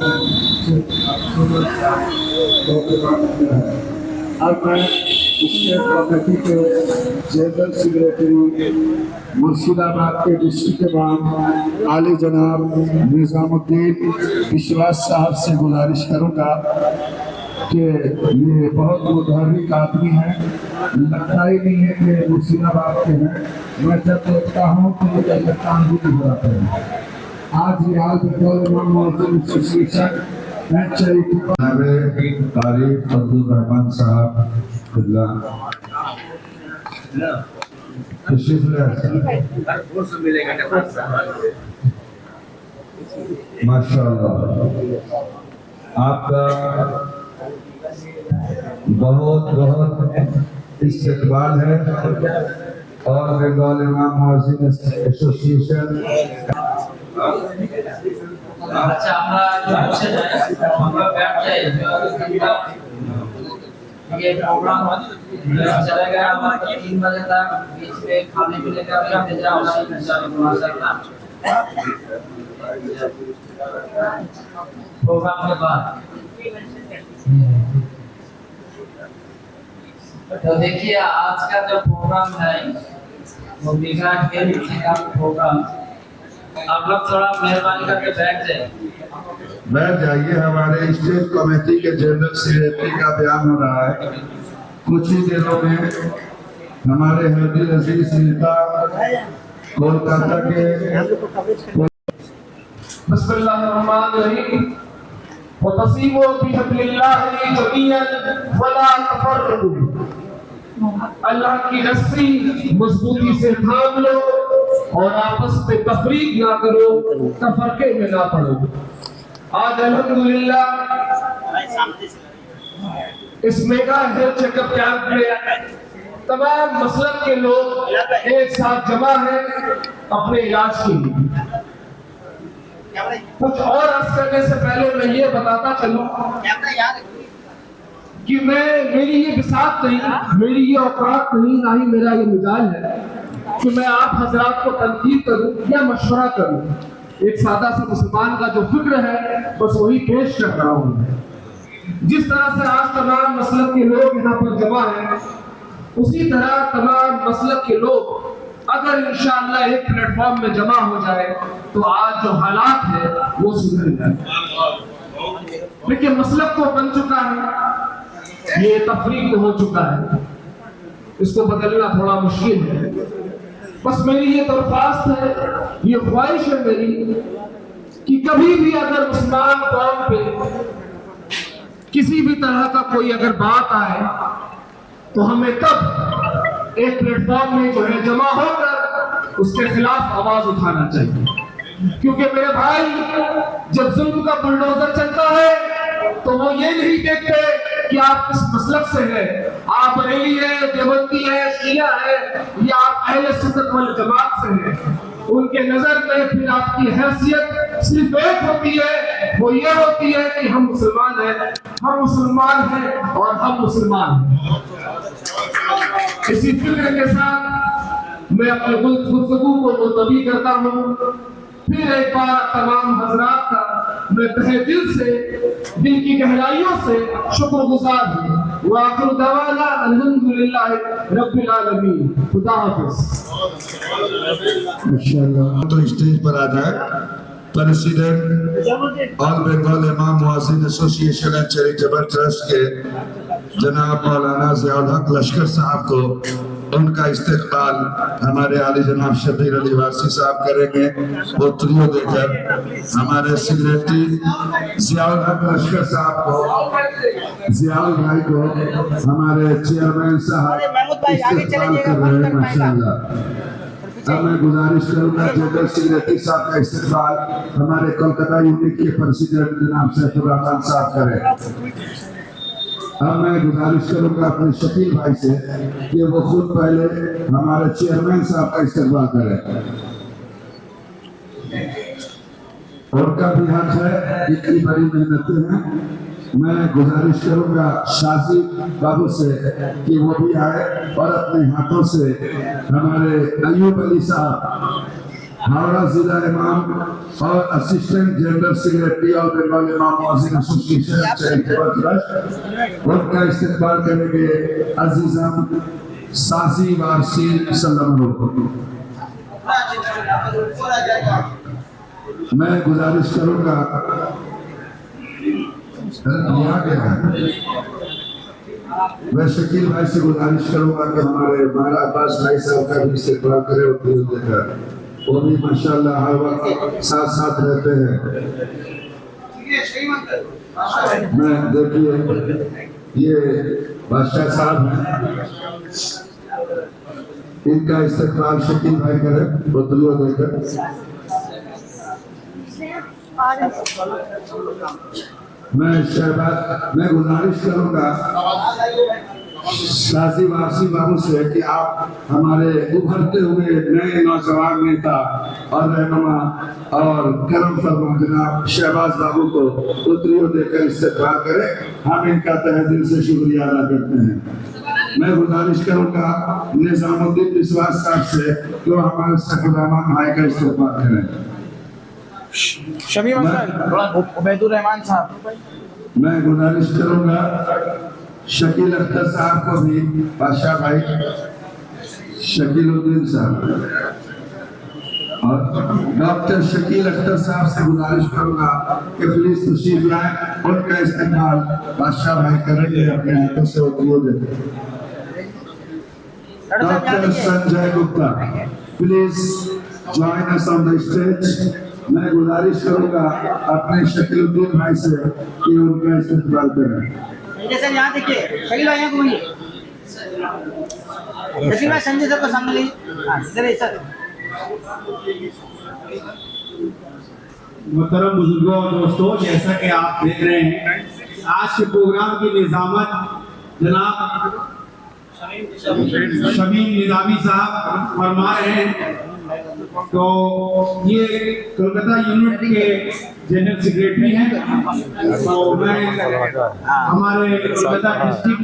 अब मैं state committee के जनरल सेक्रेटरी मुर्शिदाबाद के डिस्ट्रिक्ट इमाम आली जनाब निजामुद्दीन विश्वास साहब से गुजारिश करूंगा कि ये बहुत मुतहर्रिक आदमी है, लगता ही नहीं है कि मुर्शिदाबाद के हैं। मैं जब देखता हूँ तो मुझे लगता ही हो जाता है। आज ये आल बतौर इमाम मौजूद एसोसिएशन तारीफ अब्दुल रहमान साहब माशाअल्लाह, आपका बहुत बहुत इस्तकबाल है और बंगाल इमाम मौजूद एसोसिएशन। अच्छा, আমরা বসে যাই, আমরা बैठ जाए। ये प्रोग्राम चलेगा हमारा 3 बजे तक। बीच में खाने पीने का भी इंतजाम है इंशाल्लाह माशाअल्लाह। प्रोग्राम के बाद तो देखिए आज का जो प्रोग्राम है वो बिगड़ा खेल का प्रोग्राम। आप लोग थोड़ा मेहरबानी करके बैठ जाइए। हमारे स्टेट कमेटी के जनरल सेक्रेटरी का बयान हो रहा है। कुछ ही दिनों में हमारे हरदी अजीज नेता कोलकाता के बिस्मिल्लाहिर्रहमानिर्रहीम वतसीमु बिहब्लिल्लाहि जमीअन वला तफर्रकू। अल्लाह की रस्सी मजबूती से थाम लो और आपस में तफरीक ना करो, तफरके में ना पड़ो। आज अल्हम्दुलिल्लाह इस मेगा हेल्थ चेकअप कैंप में तमाम मसलक के लोग एक साथ जमा हैं अपने इलाज के लिए। कुछ और अर्ज करने से पहले मैं ये बताता चलूं कि मेरी ये बिसात नहीं, मेरी ये औकात नहीं, ना ही मेरा ये मिजाज है कि मैं आप हजरात को तनकीद करूं या मशवरा करूं। एक सादा सा मुसलमान का जो फिक्र है बस वही पेश कर रहा हूं। जिस तरह से आज तमाम मसलक के लोग यहाँ पर जमा हैं, उसी तरह तमाम मसलक के लोग अगर इंशाअल्लाह एक प्लेटफॉर्म में जमा हो जाए तो आज जो हालात है वो सुधर जाए। लेकिन मसलक तो बन चुका है, ये तफरीक हो चुका है, इसको बदलना थोड़ा मुश्किल है। बस मेरी ये दरख्वास्त है, ये ख्वाहिश है मेरी कि कभी भी अगर मुसलमान कौम पे किसी भी तरह का कोई अगर बात आए तो हमें तब एक प्लेटफॉर्म में जो है जमा होकर उसके खिलाफ आवाज उठाना चाहिए। क्योंकि मेरे भाई जब जुल्म का बुलडोजर चलता है तो वो ये नहीं देखते कि आप किस मसलक से हैं, आप बरेली है, देवबंदी है, शिया है या आप अहले सुन्नत वल जमात से हैं। उनके नजर में फिर आपकी हैसियत सिर्फ एक होती है, वो ये होती है कि हम मुसलमान हैं, हम मुसलमान हैं और हम मुसलमान हैं। इसी फिक्र के साथ मैं अपने गुफ्तगू को मुलतवी करता हूँ। फिर एक बार तमाम हजरात का मैं तहे दिल से, दिल की गहराइयों से शुक्रगुजार हूँ। वाखिर दवाना अल्हम्दुलिल्लाह रब्बिल आलमीन। खुदा हाफिज। माशाअल्लाह, तो स्टेज पर आ जाए प्रेसिडेंट ऑल बंगाल इमाम मुअज्जिन एसोसिएशन एंड चैरिटेबल ट्रस्ट के जनाब मौलाना ज़ियाउल हक लश्कर साहब को उनका इस्तकबाल हमारे आली जनाब शबीर अली वासी साहब करेंगे। वो त्रियो देकर हमारे सेक्रेटरी ज़ियाउल हक लश्कर साहब को, ज़ियाउल भाई को हमारे चेयरमैन साहब इस्तकबाल कर रहे हैं। माशाअल्लाह। अब मैं गुजारिश करूंगा जनरल सेक्रेटरी साहब का इस्तकबाल हमारे कोलकाता यूनिट के प्रेसिडेंट जनाब सैफुर रहमान साहब करें। अब मैं गुजारिश करूंगा अपने शकील भाई से कि वो खुद पहले हमारे चेयरमैन साहब का इस्तकबाल करें। उनका भी हक है, इतनी बड़ी मेहनतें हैं। मैं गुजारिश करूंगा शाजी बाबू से कि वो भी आए और अपने हाथों से हमारे अयूब अली साहब हावड़ा जिला इमाम और assistant general secretary of Bengal इमाम मुअज्जिन एसोसिएशन चैरिटेबल ट्रस्ट, उनका इस्तेमाल करेंगे अजीजम साजी वारसी सल्लल्लाहु। मैं गुजारिश करूंगा मैं शकील भाई से गुजारिश करूंगा कि हमारे महाराज अब्बास भाई साहब का भी इस्तेमाल करें और देकर वो भी माशाल्लाह हर वक्त साथ साथ रहते हैं। मैं देखिए ये बादशाह साहब हैं, इनका इस्तेमाल शकील भाई करें बदलियों देकर। मैं गुजारिश करूंगा शाजी वारसी बाबू से कि आप हमारे उभरते हुए नए नौजवान नेता और रहनुमा और करम फरमा जनाब शहबाज बाबू को उतरियों देकर इस्तेमाल करें। हम इनका तहे दिल से शुक्रिया अदा करते हैं। मैं गुजारिश करूंगा निजामुद्दीन विश्वास साहब से कि वो हमारे सफर रहमान भाई का इस्तेमाल करें। शमीम उबैदुर रहमान साहब। मैं गुजारिश करूंगा शकील अख्तर साहब को भी, बादशाह भाई शकीलुद्दीन साहब और डॉक्टर शकील अख्तर साहब से गुजारिश करूंगा कि प्लीज तशरीफ लाएं। उनका इस्तेमाल बादशाह भाई करेंगे अपने हाथों से उतरियों देते। Doctor Sanjay Gupta please join us on the stage. मैं गुजारिश करूंगा अपने शकीलुद्दीन भाई से कि उनका इस्तेमाल करें। सर यहाँ देखिए, शकील भाई यहाँ घूमिए। शकील भाई संजय सर को सामने लीजिए। सर मुहतरम बुजुर्गों और दोस्तों, जैसा कि आप देख रहे हैं आज के प्रोग्राम की निजामत जनाब शमीम निजामी साहब फरमा रहे हैं। तो ये कोलकाता यूनिट के जनरल सेक्रेटरी हैं। तो मैं हमारे कोलकाता डिस्ट्रिक्ट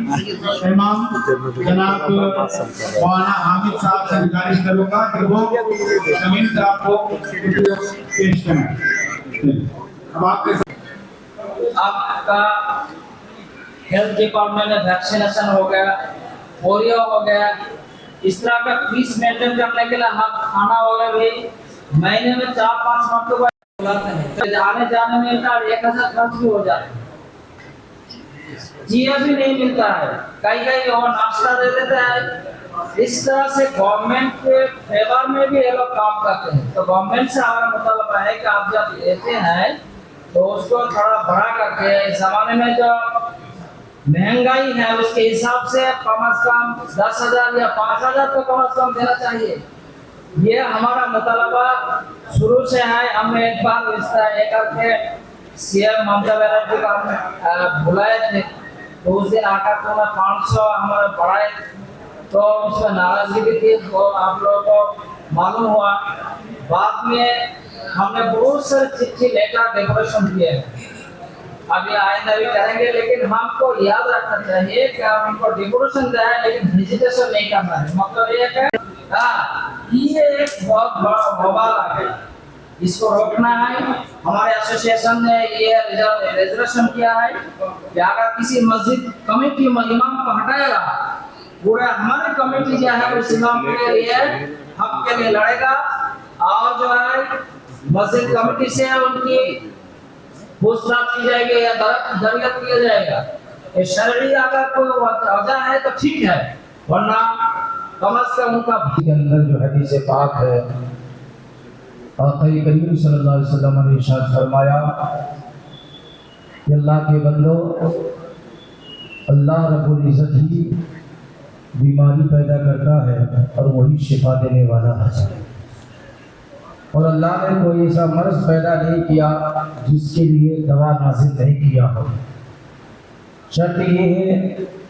इमाम जनाब मौलाना हामिद साहब से गुजारिश करूंगा कि वो शमीम साहब को पेश करें। अब आपका हेल्थ डिपार्टमेंट में वैक्सीनेशन हो गया, पोलियो हो गया, इस तरह का फीस मेंटेन करने के लिए हम खाना वगैरह भी महीने में 4-5 मरतबा बुलाते हैं। आने जाने में इनका 1000 खर्च भी हो जाता है, जिया भी नहीं मिलता है, कहीं कहीं और नाश्ता दे देते हैं। इस तरह से गवर्नमेंट के फेवर में भी ये लोग काम करते हैं। तो गवर्नमेंट से हमारा मुतालबा है कि आप जब लेते हैं तो उसको थोड़ा बढ़ा करके, इस जमाने में जो महंगाई है उसके हिसाब से कम से कम 10,000 या 5,000 तो कम से कम देना चाहिए। ये हमारा मुतालबा शुरू से है। हमने एक बार एक करके सीएम ममता बनर्जी को हम बुलाए थे, तो उस दिन आकर तो 500 हमारे बढ़ाए, तो उसमें नाराजगी भी थी, तो आप लोगों को मालूम हुआ। बाद में हमने बहुत सारे चिट्ठी लेकर डेकोरेशन किए हैं, अभी आइंदा भी करेंगे। लेकिन हमको याद रखना चाहिए कि हम उनको डेकोरेशन दिया है लेकिन विजिटेशन नहीं करना है। मतलब ये है ये एक बहुत बड़ा बवाल आ गया, इसको रोकना है। हमारे एसोसिएशन ने ये रिजर्वेशन किया है कि अगर किसी मस्जिद कमेटी इमाम को हटाएगा, पूरा हमारी कमेटी जो है उस इमाम के लिए हक के लिए लड़ेगा और जो है मस्जिद कमेटी से उनकी पूछताछ की जाएगी या दरियाफ्त किया जाएगा। ये शरई अगर कोई वजह है तो ठीक है, वरना कम से कम उनका के अंदर जो हदीस पाक है, आक़ा करीम सल्लल्लाहु अलैहि वसल्लम ने इरशाद फरमाया कि अल्लाह के बंदो, अल्लाह रब्बुल इज़्ज़त ही बीमारी पैदा करता है और वही शिफा देने वाला है। और अल्लाह ने कोई ऐसा मर्ज पैदा नहीं किया जिसके लिए दवा नाज़िल नहीं किया हो। शर्त ये है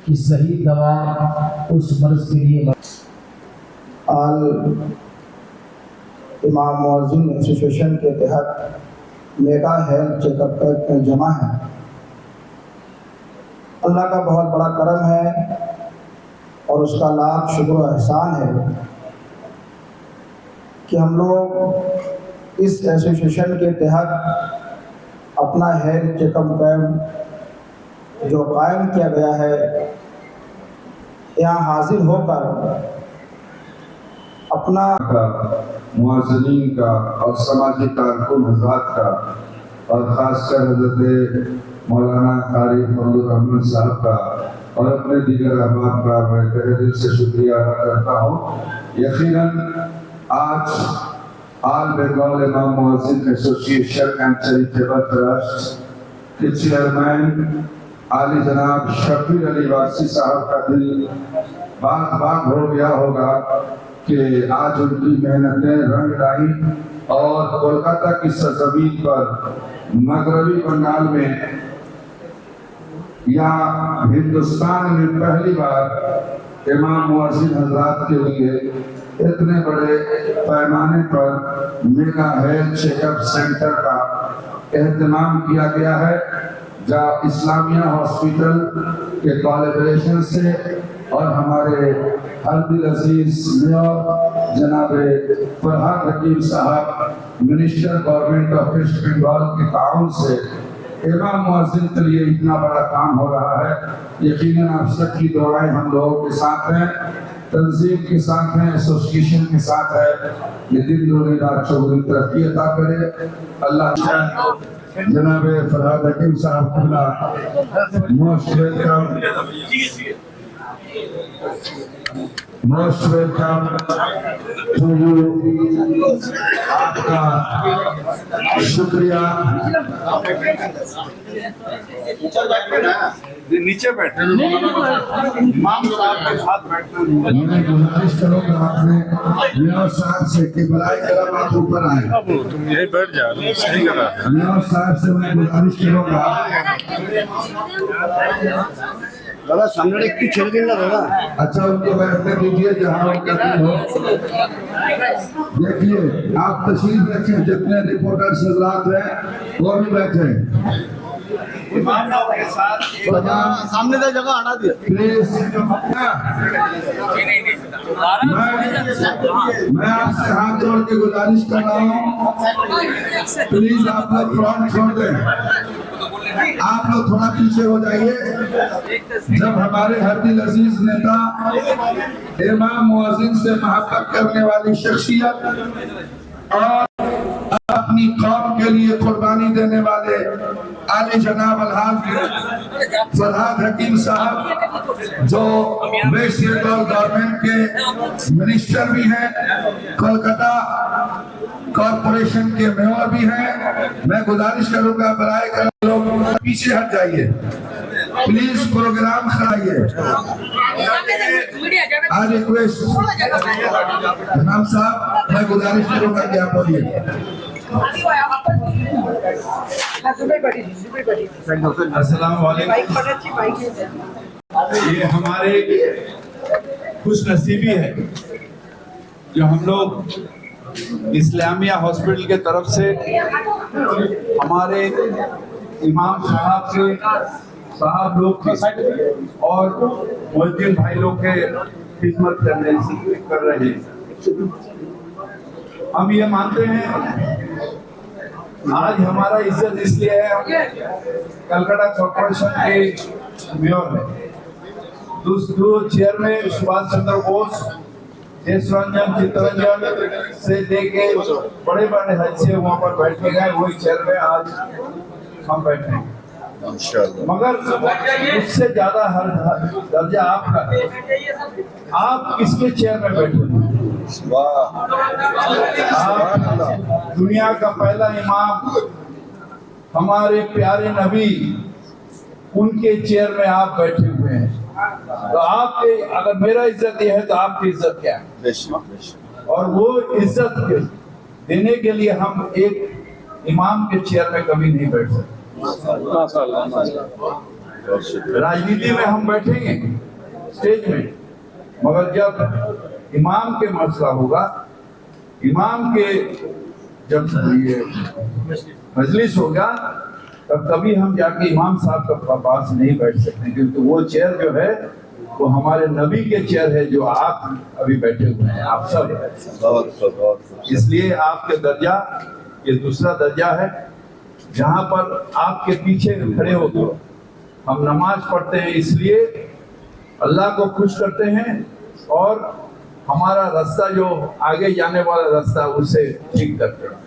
कि सही दवा उस मर्ज के लिए। आल इमाम मुअज्जिन एसोसिएशन के तहत मेगा हेल्थ चेकअप का जमा है। अल्लाह का बहुत बड़ा करम है और उसका लाख शुक्र एहसान है। कि हम लोग इस एसोसिएशन के तहत अपना हेल्थ चेकअप कैंप जो कायम किया गया है, यहाँ हाजिर होकर अपना मुआज़िनीन का और समाजी कारकुन हज़रात का और ख़ासकर हज़रत मौलाना कारी फजलुर रहमान साहब का और अपने दीगर अहबाब का मैं तहे दिल से शुक्रिया अदा करता हूँ। यकीनन आज आल बंगाल इमाम मुअज्जिन एसोसिएशन एंड चैरिटेबल ट्रस्ट के चेयरमैन आली जनाब शफीर अली वासी साहब का दिल बाग हो गया होगा कि आज उनकी मेहनतें रंग लाई और कोलकाता की सरजमीन पर मगरबी बंगाल में या हिंदुस्तान में पहली बार इमाम मुअज्जिन हजरात के लिए इतने बड़े पैमाने पर मेगा हेल्थ चेकअप सेंटर का एहतमाम किया गया है, जहाँ इस्लामिया हॉस्पिटल के कोलैबोरेशन से और हमारे हरदिल अजीज मेयर जनाब फरहाद हकीम साहब minister government of west Bengal के ताउन से इमाम मुअज्जिन के लिए इतना बड़ा काम हो रहा है। यकीनन आप सबकी दुआएं हम लोगों के साथ हैं, तंजीम के साथ हैं, एसोसिएशन के साथ है। ये दिन दोनों रात चौगुनी तरक्की अता करे अल्लाह। जनाब फरहाद हकीम साहब खुला मोस्ट वेलकम टू यू। आपका शुक्रिया। नीचे बैठे इमाम साहब के साथ बैठना। मैं गुजारिश करूंगा आपने मेयर साहब से कि बराए करम आप ऊपर आए। तुम यही बैठ जा, सही कर रहा है। मेयर साहब से मैं गुजारिश करूंगा दादा सामने एक की छेड़ देना दादा। अच्छा उनको बैठने दीजिए जहाँ उनका दिल हो। देखिए आप तशरीफ रखें, जितने रिपोर्टर्स हजरात हैं वो भी बैठे। इमाम साहब के साथ सामने से जगह हटा दिया प्लीज। मैं आपसे हाथ जोड़ के गुजारिश कर रहा हूँ, प्लीज आप लोग फ्रंट छोड़ दें, आप लोग थोड़ा पीछे हो जाइए। जब हमारे हरदिल अजीज नेता इमाम मुअज्जिन से मोहब्बत करने वाली शख्सियत और अपनी कौम के लिए कुर्बानी देने वाले आले जनाब अलहाज फरहाद हकीम साहब जो वेस्ट बंगाल गवर्नमेंट के मिनिस्टर भी हैं, कोलकाता कॉरपोरेशन के मेयर भी हैं, मैं गुजारिश करूंगा बराए कर लोग पीछे हट जाइए, प्लीज प्रोग्राम कराइए। आज रिक्वेस्ट इमाम साहब, मैं गुजारिश करूंगा कि आप बोलिए। अस्सलाम वालेकुम। ये हमारे खुश नसीबी है जो हम लोग इस्लामिया हॉस्पिटल के तरफ से हमारे इमाम साहब लोग के और मुअज्जिन भाई लोग के खिदमत कर रहे हैं। हम ये मानते हैं आज हमारा इज्जत इसलिए है कलकत्ता कॉर्पोरेशन के मेयर है, दो चेयरमैन सुभाष चंद्र बोस, देश रंजन, चित्तरंजन से लेके बड़े बड़े हादसे वहाँ पर बैठ के गए, वही चेयरमैन आज हम बैठे हैं। मगर उससे ज्यादा हर दर्जा आपका है। आप किसके चेयर में बैठे हैं? आप दुनिया का पहला इमाम, हमारे प्यारे नबी, उनके चेयर में आप बैठे हुए हैं। तो आपके अगर मेरा इज्जत ये है तो आपकी इज्जत क्या है? और वो इज्जत देने के लिए हम एक इमाम के चेयर में कभी नहीं बैठ सकते। राजनीति में हम बैठेंगे स्टेज में, मगर जब इमाम के मसला होगा, इमाम के जब ये मजलिस होगा, तब कभी हम जाके इमाम साहब के पास नहीं बैठ सकते, क्योंकि वो चेयर जो है वो हमारे नबी के चेयर है जो आप अभी बैठे हुए हैं, आप सब। इसलिए आपके दर्जा ये दूसरा दर्जा है, जहाँ पर आपके पीछे खड़े होकर हम नमाज पढ़ते हैं, इसलिए अल्लाह को खुश करते हैं और हमारा रास्ता जो आगे जाने वाला रास्ता उसे ठीक करते हैं।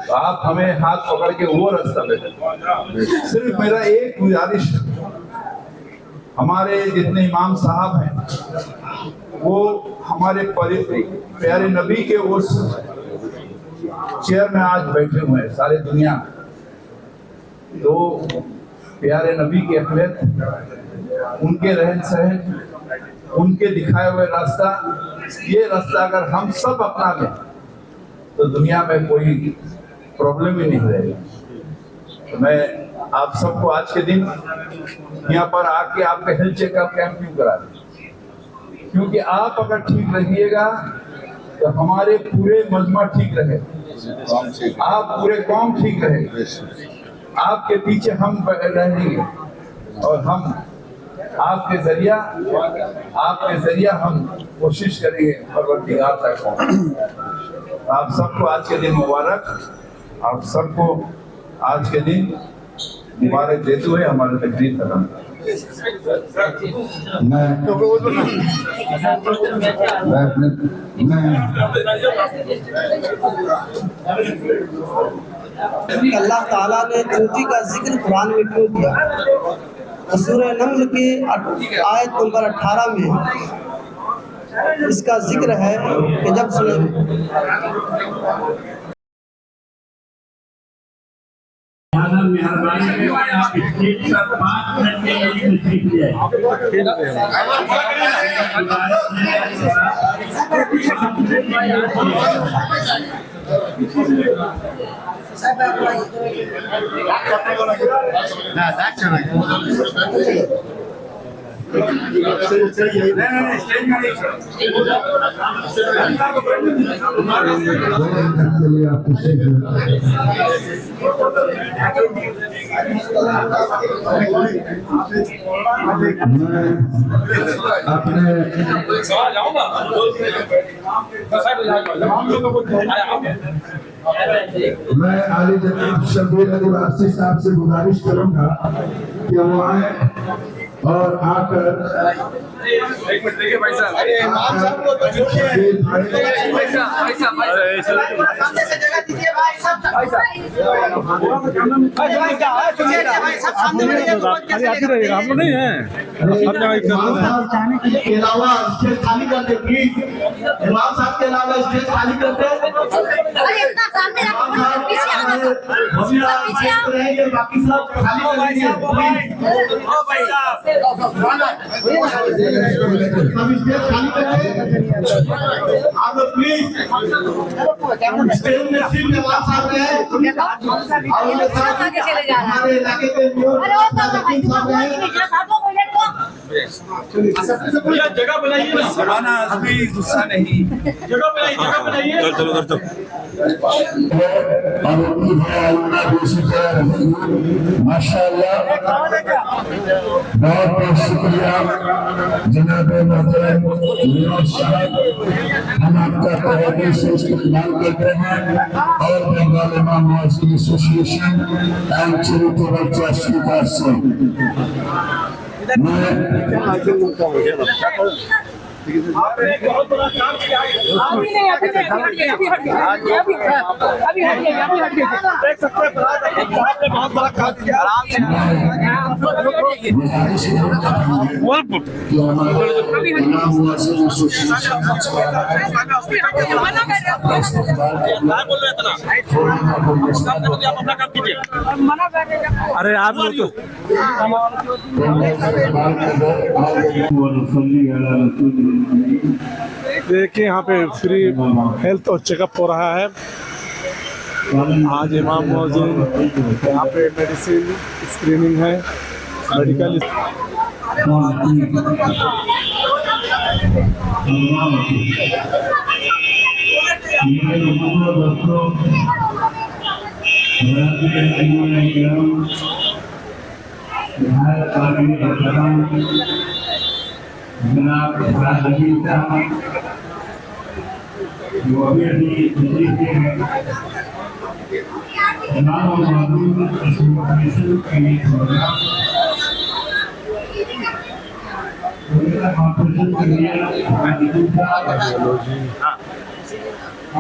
तो आप हमें हाथ पकड़ के वो रास्ता पे। सिर्फ मेरा एक गुजारिश, हमारे जितने इमाम साहब हैं वो हमारे प्यारे नबी के उस चेयर में आज बैठे हुए हैं सारे दुनिया में। तो प्यारे नबी की अहमियत, उनके रहन सहन, उनके दिखाए हुए रास्ता, ये रास्ता अगर हम सब अपना लें तो दुनिया में कोई प्रॉब्लम ही नहीं रहेगी। तो मैं आप सबको आज के दिन यहाँ पर आके आपका हेल्थ चेकअप कैंप क्यों करा दें? क्योंकि आप अगर ठीक रहिएगा तो हमारे पूरे मजमा ठीक रहे, आप पूरे कौम ठीक रहे, आपके पीछे हम रहेंगे और हम आपके जरिया हम कोशिश करेंगे परवरदिगार तक पहुंचे। आप सबको आज के दिन मुबारक, आप सबको आज के दिन मुबारक देते हुए हमारे तकरीर खत्म। अल्लाह ताला ने चोटी का जिक्र कुरान में क्यों किया? सूरह नम्ल की आयत नंबर 18 में इसका जिक्र है कि जब मेहरबानी आप स्टेज पर 5 मिनट के लिए तशरीफ ले मैं आली जनाब शबीर अली वासी साहब से गुजारिश करूंगा कि वो आए और आकर एक मिनट देखिए भाई साहब, अरे इमाम साहब को तो छोड़िए भाई साहब सामने से जगह दीजिए भाई साहब, भाई साहब सामने में अरे आते रहिएगा, हम लोग नहीं हैं इमाम साहब के अलावा स्टेज खाली कर दे प्लीज, इमाम साहब के अलावा स्टेज खाली कर दे। अरे इतना सामने रखो, पीछे आ जाओ, पीछे आ रहेंगे, बाकी सब खाली कर दीजिए ओ भाई साहब। आप लोग प्लीज स्टेज में सिर्फ इमाम साहब हैं और हमारे इलाके के जगह बनाइए ना, जमाना अभी गुस्सा नहीं, जगह बनाइए चलो माशाअल्लाह, बहुत बहुत शुक्रिया जनाब मोहतरम मियां साहब, हम आपका तहे दिल से इस्तेमाल करते हैं और बंगाल इमाम मुअज्जिन एसोसिएशन एंड चैरिटेबल ट्रस्ट की तरफ से आपने एक बहुत बड़ा काम किया है। अभी नहीं अभी देख सकते हैं आपने बहुत बड़ा काम किया। अरे आप लोग तो देखिए यहाँ पे फ्री हेल्थ और चेकअप हो रहा है। आज इमाम मुअज्जिन यहाँ पे मेडिसिन स्क्रीनिंग है, मेडिकल जनाब राजवीर साहब जो अभी दिल्ली से हैं, जनाब और मौजूद एसोसिएशन के प्रोग्राम कॉर्पोरेशन के लिए राजवीर साहब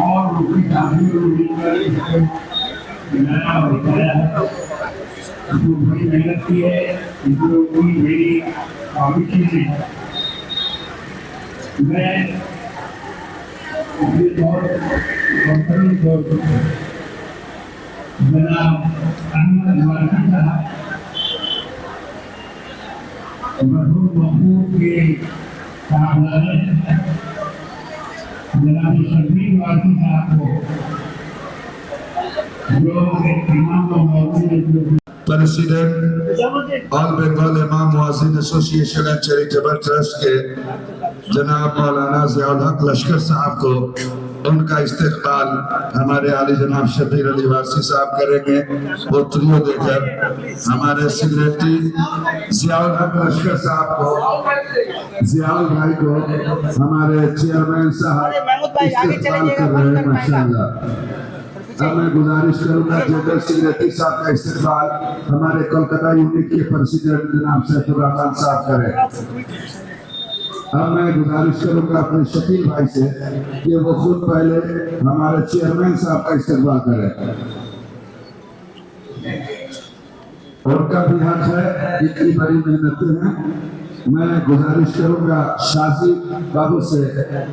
और उनकी काफी नया बताया है, जो बड़ी मेहनत की है, जो कोई मेरी काबिल है। मैं अपने तौर कंपनी को जनाब अहमद वारसी साहब मरहूम महबूब के साहबजादे जनाब शबीर वारसी साहब को जो इमाम और मौजूद प्रेसिडेंट ऑल बंगाल इमाम मुअज्जिन एसोसिएशन एंड चैरिटेबल ट्रस्ट के जनाब मौलाना ज़ियाउल हक लश्कर साहब को उनका इस्तकबाल हमारे आली जनाब शबीर अली वारसी साहब करेंगे। वो त्रियो देकर हमारे सेक्रेटरी ज़ियाउल हक लश्कर साहब को, ज़ियाउल भाई को हमारे चेयरमैन साहब इस्तकबाल कर रहे हैं। माशाअल्लाह। अब मैं गुजारिश करूंगा जनरल सेक्रेटरी साहब का इस्तकबाल हमारे कोलकाता यूनिट के प्रेसिडेंट जनाब सैफुर रहमान साहब करें। अब मैं गुजारिश करूंगा अपने शकील भाई से कि वो खुद पहले हमारे चेयरमैन साहब का इस्तकबाल करें। उनका भी हक है, इतनी बड़ी मेहनतें हैं। मैं गुजारिश करूंगा शाजी बाबू से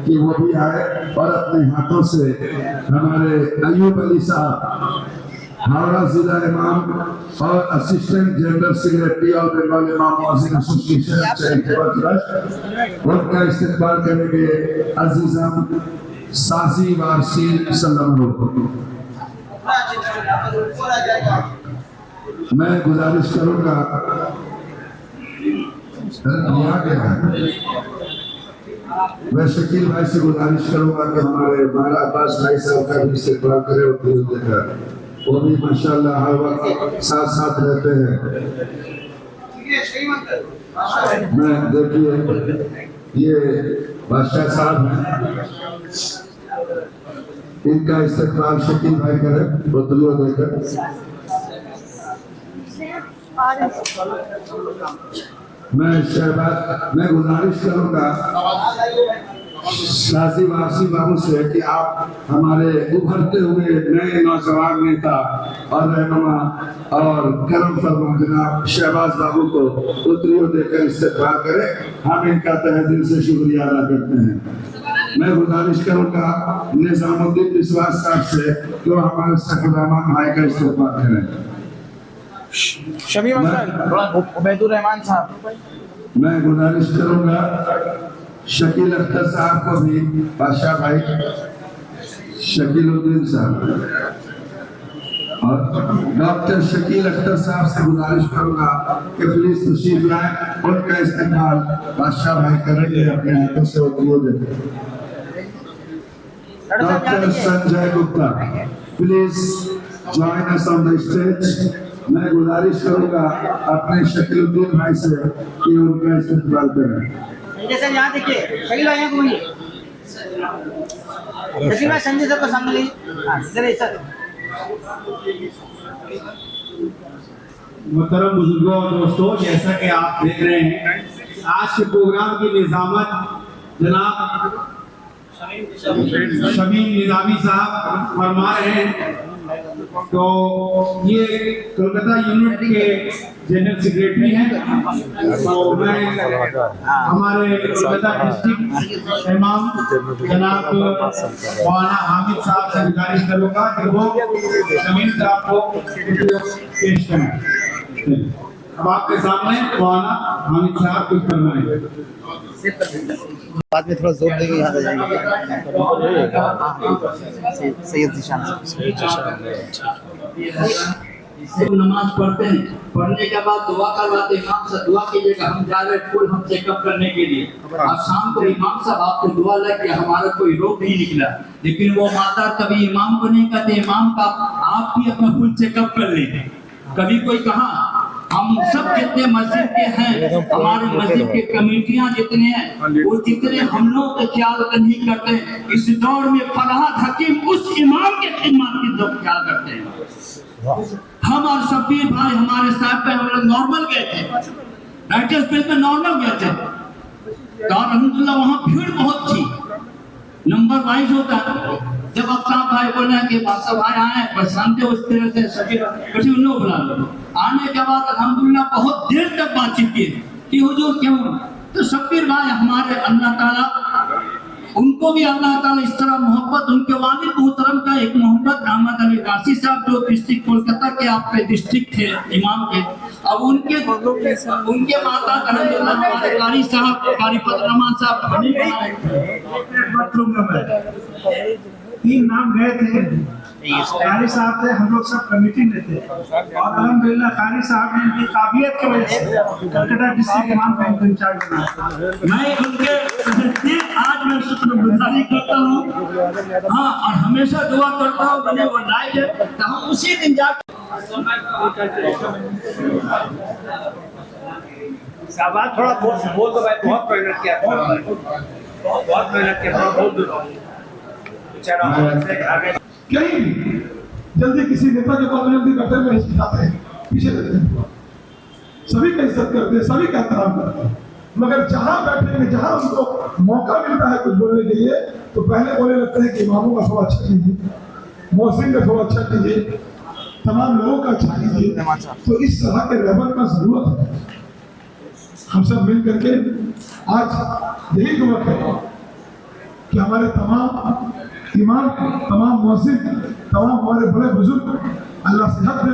कि वो भी आए और अपने हाथों से हमारे अयूब अली साहब हावड़ा जिला इमाम और असिस्टेंट जनरल सेक्रेटरी और बंगाल इमाम मुअज्जिन एसोसिएशन चैरिटेबल ट्रस्ट उनका इस्तकबाल करेंगे। अजीजम साजी वारसी सल्लल्लाहु। मैं गुजारिश करूंगा मैं शकील भाई से गुजारिश करूंगा कि हमारे माला अब्बास भाई साहब का भी इस्तकबाल करें और वो भी माशाल्लाह हर वक्त साथ साथ रहते हैं। मैं देखिए ये बादशाह साहब हैं, इनका इस्तकबाल शकील भाई करें बोतलों देकर। मैं गुजारिश करूंगा शाजी वारसी बाबू से कि आप हमारे उभरते हुए नए नौजवान नेता और रहनुमा और करम फरमा जनाब शहबाज बाबू को उतरियों देकर इस्तकबाल करें। हम इनका तहे दिल से शुक्रिया अदा करते हैं। मैं गुजारिश करूंगा निजामुद्दीन विश्वास साहब से जो हमारे सैफुर रहमान भाई का इस्तकबाल करें। शमीम अंकल, उबैदुर रहमान साहब। मैं गुजारिश करूंगा शकील अख्तर साहब को भी, बादशाह भाई शकीलुद्दीन साहब और डॉक्टर शकील अख्तर साहब से गुजारिश करूंगा कि प्लीज तशरीफ लाएं। उनका इस्तेमाल बादशाह भाई करेंगे अपने हाथों से उतरियों देकर। Doctor Sanjay Gupta please join us on the stage. मैं गुजारिश करूंगा अपने शकीलुद्दीन भाई से कि उनका इस्तेमाल करें। जैसे यहाँ देखिए शकील भाई यहाँ घूमिए, शकील भाई संजय सर को सामने लीजिए। सर मोहतरम बुजुर्गों और दोस्तों, जैसा कि आप देख रहे हैं आज के प्रोग्राम की निजामत जनाब शमीम निजामी साहब फरमा रहे हैं। तो ये कोलकाता यूनिट के जनरल सेक्रेटरी हैं। तो मैं हमारे कोलकाता डिस्ट्रिक्ट इमाम जनाब मौलाना हामिद साहब से गुजारिश करूंगा कि वो शमीम साहब को पेश करें। अब आपके सामने मौलाना हामिद साहब कुछ फरमाएंगे। बाद में थोड़ा जोर देंगे, यहाँ आ जाएंगे। सैयद जीशान नमाज पढ़ते हैं, पढ़ने के बाद दुआ करवाते इमाम से दुआ कीजिएगा। हम जा रहे फुल हम चेकअप करने के लिए और शाम को इमाम साहब आपको दुआ लग के हमारा कोई रोग नहीं निकला, लेकिन वो माता कभी इमाम को नहीं कहते इमाम का आप भी अपना फुल चेकअप कर लेते। कभी कोई कहा हम सब जितने मस्जिद के हैं, हमारे मस्जिद के कमेटियां जितने हैं, वो जितने हम लोग का ख्याल नहीं करते हैं। इस दौर में फरहाद हकीम उस इमाम के खिदमत की जो ख्याल करते हैं। हम और शब्बीर भाई हमारे साथ पे हम लोग नॉर्मल गए थे, राइटर स्पेस में नॉर्मल गए थे, तो अल्हम्दुलिल्लाह वहाँ भीड़ बहुत थी, नंबर वाइज होता। जब अफ्ताब भाई बोले कि बादशाह भाई आए पहचानते उस तरह से सभी कभी उन लोग बुला लो। आने के बाद अल्हम्दुलिल्लाह बहुत देर तक बातचीत की कि हुजूर क्यों, तो शब्बीर भाई हमारे अल्लाह ताला उनको भी अल्लाह ताला इस तरह मोहब्बत, उनके वालिद मोहतरम का एक मोहब्बत अहमद अली गाजी साहब जो डिस्ट्रिक्ट कोलकाता के आपके डिस्ट्रिक्ट थे इमाम के, अब उनके माता कारी साहब कारी रहमान साहब 3 नाम गए थे, कारी साहब थे, हम लोग सब कमेटी में थे और अल्हम्दुलिल्लाह कारी साहब ने इनकी काबिलियत की वजह से कलकत्ता डिस्ट्रिक्ट इमाम का इंचार्ज बनाया। मैं उनके आज मैं शुक्रगुजारी करता हूँ, हाँ, और हमेशा दुआ करता हूँ मैंने वो लाइक है तो हम उसी दिन जाकर शाबाश, थोड़ा बोल दो भाई, बहुत मेहनत किया, बहुत मेहनत किया, बहुत दूर कहीं भी जल्दी किसी नेता के बारे में करते में नहीं जाते हैं, पीछे रहते हैं, सभी का इज्जत करते हैं, सभी का एहतराम करते हैं, मगर जहाँ बैठेंगे, जहाँ उनको मौका मिलता है कुछ बोलने के लिए, तो पहले बोलने लगते हैं कि इमामों का थोड़ा अच्छा कीजिए, मौसिन का थोड़ा अच्छा कीजिए, तमाम लोगों का अच्छा कीजिए। तो इस तरह के लेवल का जरूरत है। हम सब मिल करके आज यही दुआ करें कि हमारे तमाम इमाम, तमाम मौसिन, तमाम हमारे बड़े बुजुर्ग अल्लाह सेहत दे,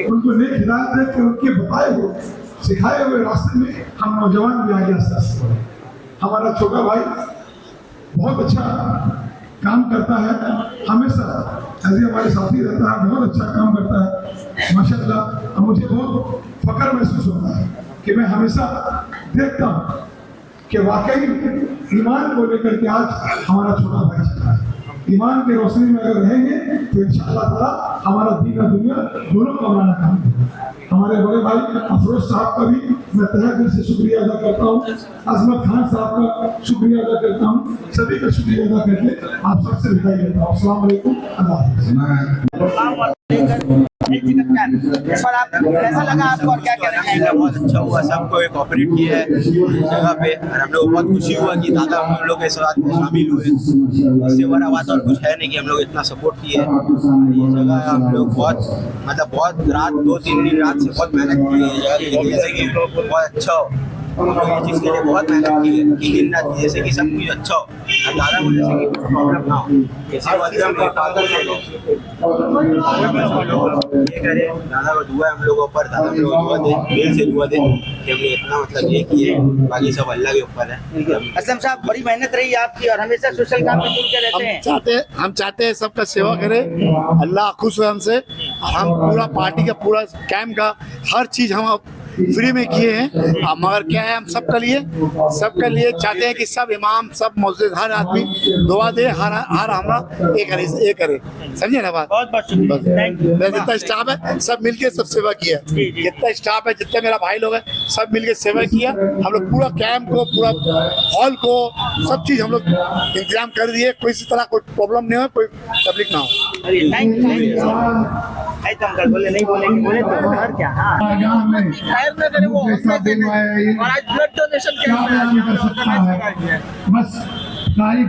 उनको नेक हिदायत दे कि उनके बताए हुए सिखाए हुए रास्ते में हम नौजवान भी आगे आस्ते बढ़े। हमारा छोटा भाई बहुत अच्छा काम करता है, हमेशा ऐसे हमारे साथी रहता है, बहुत अच्छा काम करता है माशाल्लाह। मुझे बहुत फख्र महसूस होता है कि मैं हमेशा देखता हूँ कि वाकई ईमान को लेकर के आज हमारा छोटा भाई चल रहा है। ईमान की रोशनी में अगर रहेंगे तो इंशाअल्लाह ताला हमारा दीन और दुनिया दोनों का हमारा काम है। हमारे बड़े भाई अफरोज साहब का भी मैं तहे दिल से शुक्रिया अदा करता हूँ, अजमत खान साहब का शुक्रिया अदा करता हूँ, सभी का शुक्रिया अदा करके आप सबसे विदाई लेता हूँ। अस्सलाम वालेकुम, अल्लाह इस पर आप कैसा लगा आपको और क्या कहना चाहेंगे? बहुत अच्छा हुआ, सबको कोऑपरेट किया है इस जगह पे और हम लोग बहुत खुशी हुआ कि दादा हम लोग के साथ शामिल हुए। इससे बड़ा बात और कुछ है नहीं कि हम लोग इतना सपोर्ट किए। ये जगह हम लोग बहुत रात 2-3 दिन रात से बहुत मेहनत की है ये जगह, जैसे कि बहुत अच्छा हो। हम लोग ये चीज़ के लिए बहुत मेहनत की है कि दिन रात जैसे कि सब कुछ अच्छा हो और दादा को जैसे कि प्रॉब्लम ना हो, जैसे ये करें। दादा को दुआ हम लोगों पर, दादा हम लोग दुआ दे, दिल से दुआ दे कि हमने इतना ये किए, बाकी सब अल्लाह के ऊपर है। असलम साहब, बड़ी मेहनत रही आपकी और हमेशा सोशल काम में जुड़ के रहते हैं। हम चाहते हैं सबका सेवा करें, अल्लाह खुश हो हमसे। हम पूरा पार्टी का पूरा कैंप का हर चीज़ हम फ्री में किए हैं, मगर क्या है हम सबके लिए चाहते हैं कि सब इमाम, सब मस्जिद, हर आदमी दुआ दे, हर हमरा ये करे, समझे ना बात। मैं जितना स्टाफ है सब मिलके सब सेवा किया, जितना स्टाफ है, जितना मेरा भाई लोग है, सब मिलके सेवा किया। हम लोग पूरा कैंप को, पूरा हॉल को, सब चीज़ हम लोग इंतजाम कर दिए, कोई इसी तरह कोई प्रॉब्लम नहीं हो, कोई तकलीफ ना हो। बोले नहीं बोलेंगे, बोले तो घर क्या, हाँ वो और आज ब्लड डोनेशन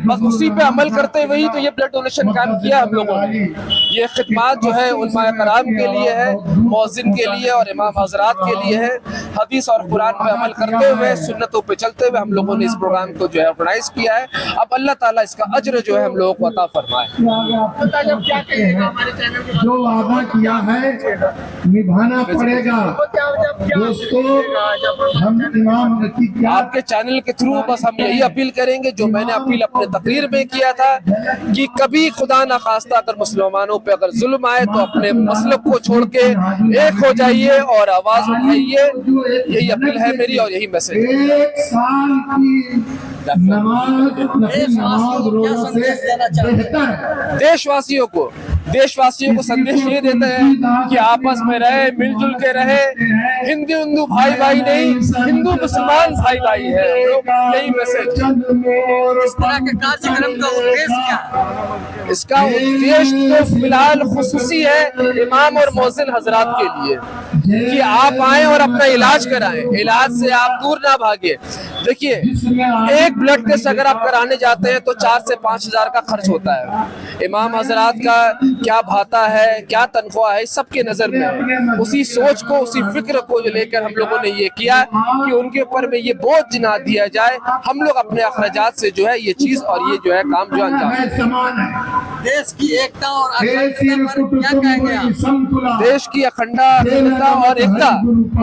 बस उसी पे अमल करते हुए ही तो ये ब्लड डोनेशन काम किया हम लोगों ने। ये खिदमत जो है उलमाए कराम के लिए है, मौज़िन के लिए और इमाम हजरात के लिए है। हदीस और कुरान पे अमल करते हुए, सुन्नतों पे चलते हुए हम लोगों ने इस प्रोग्राम को जो है ऑर्गेनाइज किया है। अब अल्लाह ताला इसका अज्र जो है हम लोगों को अता फरमाए। जो वादा किया है निभाना पड़ेगा दोस्तों। हम इमाम आपके चैनल के थ्रू बस हम यही अपील करेंगे, जो मैंने अपील अपने तकरीर में किया था कि कभी खुदा न खास्ता अगर मुसलमानों पे अगर जुल्म आए तो अपने मसलब को छोड़ के एक हो जाइए और आवाज उठाइए। यही अपील है मेरी और यही मैसेज। एक साल की नमाज रोजा से बेहतर देशवासियों को देशवासियों को संदेश ये देते हैं कि आपस में रहे, मिलजुल के रहे, हिंदू भाई भाई नहीं, हिंदू मुसलमान भाई भाई है, यही मैसेज। इस तरह के कार्यक्रम का उद्देश्य क्या है? इसका उद्देश्य तो फिलहाल खुसूसी है इमाम और मौज़िन हजरात के लिए कि आप आए और अपना इलाज कराएं, इलाज से आप दूर ना भागे। देखिए, एक ब्लड टेस्ट अगर आप कराने जाते हैं तो 4 से 5 हजार का खर्च होता है। इमाम हजरात का क्या भाता है, क्या तनख्वाह है, सबके नजर में है। उसी सोच को, उसी फिक्र को जो लेकर हम लोगों ने ये किया कि उनके ऊपर में ये बोझ ना दिया जाए, हम लोग अपने अखराजात से जो है ये चीज और ये जो है काम जो अंजाम। देश की एकता और अखंडता पर क्या कहेंगे आप? देश की अखंडता और एकता,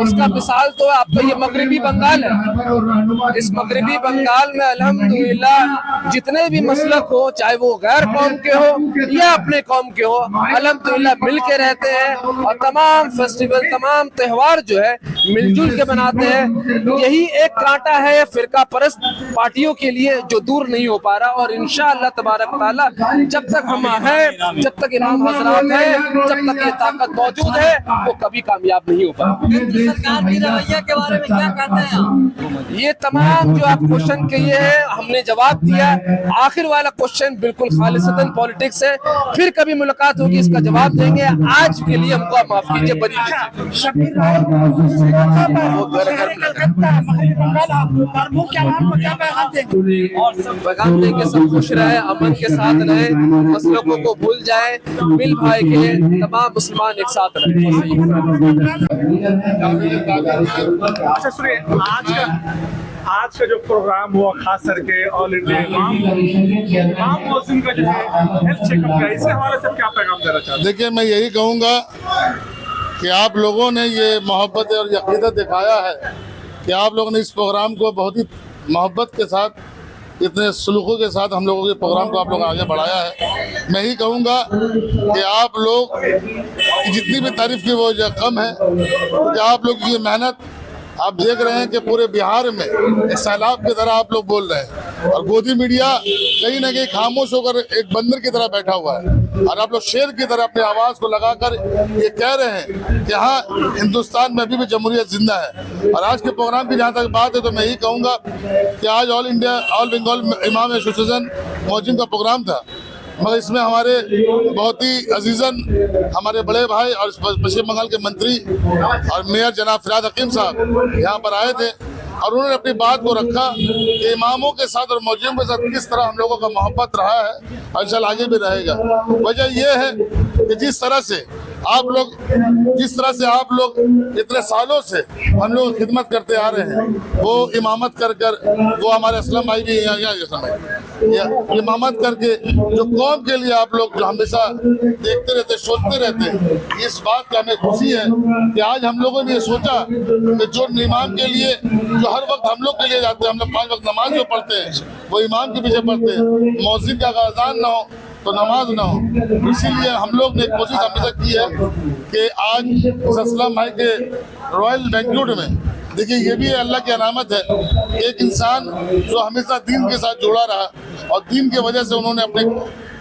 इसका मिसाल तो आपका ये मगरबी बंगाल है। इस मगरबी बंगाल में अल्हम्दुलिल्लाह जितने भी मसलक हो, चाहे वो गैर कौम के हो या अपने कौम के हो, अल्हम्दुलिल्लाह मिल के रहते हैं और तमाम फेस्टिवल, तमाम त्योहार जो है मिलजुल के मनाते हैं। यही एक कांटा है फिरका परस्त पार्टियों के लिए जो दूर नहीं हो पा रहा, और इंशाअल्लाह तबारक ताला जब तक हम हैं, जब तक इमाम हजरात हैं, जब तक ये ताकत मौजूद है, वो कभी कामयाब नहीं हो पाएगा। केंद्र सरकार के रवैया के बारे में क्या कहते हैं आप? ये तमाम जो आप क्वेश्चन किए हैं हमने जवाब दिया। आखिर वाला क्वेश्चन बिल्कुल खालिसतन पॉलिटिक्स है, फिर कभी मुलाकात होगी इसका जवाब देंगे। आज के लिए हमको आप माफ कीजिए, बनी पैगाम देंगे, सब खुश रहे, अमन के साथ रहे, मसलों को भूल जाए, मिल भाई के तमाम मुसलमान एक साथ रहे। अच्छा सुनिए, आज का जो प्रोग्राम हुआ खास करके ऑल इंडिया इमाम मौज़िन का जो है हेल्थ चेकअप का, इसके हवाले से क्या पैगाम देना चाहते हैं? देखिए, मैं यही कहूँगा कि आप लोगों ने ये मोहब्बत और यकीनत दिखाया है कि आप लोगों ने इस प्रोग्राम को बहुत ही मोहब्बत के साथ, इतने सलूकों के साथ हम लोगों के प्रोग्राम को आप लोग आगे बढ़ाया है। मैं ही कहूँगा कि आप लोग जितनी भी तारीफ की वो कम है, क्योंकि आप लोग की मेहनत आप देख रहे हैं कि पूरे बिहार में एक सैलाब की तरह आप लोग बोल रहे हैं, और गोदी मीडिया कहीं ना कहीं खामोश होकर एक बंदर की तरह बैठा हुआ है, और आप लोग शेर की तरह अपनी आवाज़ को लगाकर ये कह रहे हैं कि हाँ, हिंदुस्तान में अभी भी जमहूरियत जिंदा है। और आज के प्रोग्राम की जहाँ तक बात है तो मैं यही कहूँगा कि आज ऑल बंगाल इमाम एसोसिएशन मौज़िन का प्रोग्राम था, मगर इसमें हमारे बहुत ही अजीजन हमारे बड़े भाई और पश्चिम बंगाल के मंत्री और मेयर जनाब फिराद हकीम साहब यहाँ पर आए थे, और उन्होंने अपनी बात को रखा कि इमामों के साथ और मौज़िनों के साथ किस तरह हम लोगों का मोहब्बत रहा है और इंशाल्लाह आगे भी रहेगा। वजह यह है कि जिस तरह से आप लोग इतने सालों से हम लोग खिदमत करते आ रहे हैं, वो इमामत कर वो हमारे असलम भाई भी यहाँ इमामत करके जो कौम के लिए आप लोग जो हमेशा देखते रहते, सोचते रहते हैं, इस बात का हमें खुशी है कि आज हम लोगों ने ये सोचा कि जो इमाम के लिए जो हर वक्त हम लोग के लिए जाते हैं, हम लोग 5 वक्त नमाज जो पढ़ते हैं वो इमाम के पीछे पढ़ते हैं, मौज़िन का अज़ान ना हो तो नमाज ना हो। इसीलिए हम लोग ने कोशिश हमेशा की है कि आज असलम भाई के रॉयल बैंक्वेट में, देखिए ये भी अल्लाह की अनामत है, एक इंसान जो हमेशा दीन के साथ जुड़ा रहा और दीन की वजह से उन्होंने अपने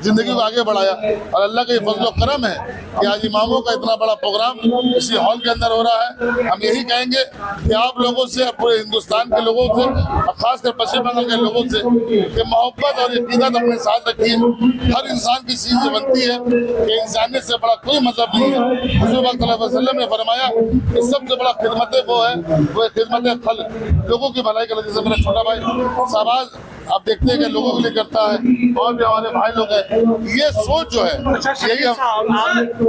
ज़िंदगी को आगे बढ़ाया, और अल्लाह का ये फजल करम है कि आज इमामों का इतना बड़ा प्रोग्राम इसी हॉल के अंदर हो रहा है। हम यही कहेंगे कि आप लोगों से, पूरे हिंदुस्तान के लोगों से और खासकर पश्चिम बंगाल के लोगों से कि मोहब्बत और यकीनत अपने साथ रखिए। हर इंसान की चीज़ बनती है कि इंसानियत से बड़ा कोई मजहब नहीं है। हुज़ूर पाक सल्लल्लाहु अलैहि वसल्लम ने फरमाया कि सबसे बड़ा खिदमत वो है, वो खिदमत खल, लोगों की भलाई कर। जैसे मेरा छोटा भाई शहबाज आप देखते हैं कि लोगों के लिए करता है, और भी हमारे भाई लोग हैं, ये सोच जो है यही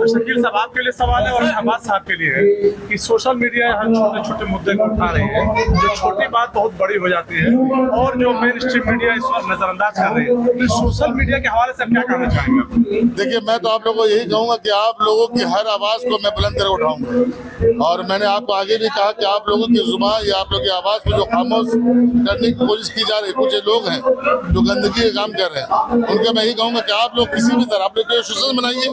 शकील साहब आपके लिए सवाल है और शहबाज साहब के लिए है कि सोशल मीडिया हर छोटे छोटे मुद्दे को उठा रही है, जो छोटी बात बहुत बड़ी हो जाती है, और जो मेन स्ट्रीम मीडिया इस वक्त नजरअंदाज कर रही है। तो सोशल मीडिया के हवाले से क्या कहना चाहेंगे? देखिए, मैं तो आप लोगों को यही कहूँगा कि आप लोगों की हर आवाज़ को मैं बुलंद करके उठाऊंगा, और मैंने आपको आगे भी कहा कि आप लोगों की जुबान या आप लोगों की आवाज़ को जो खामोश करने की कोशिश की जा रही है, कुछ लोग हैं जो गंदगी का काम कर रहे हैं, उनका मैं यही कहूँगा कि आप लोग किसी भी तरह आप लोग एसोसिएशन बनाइए,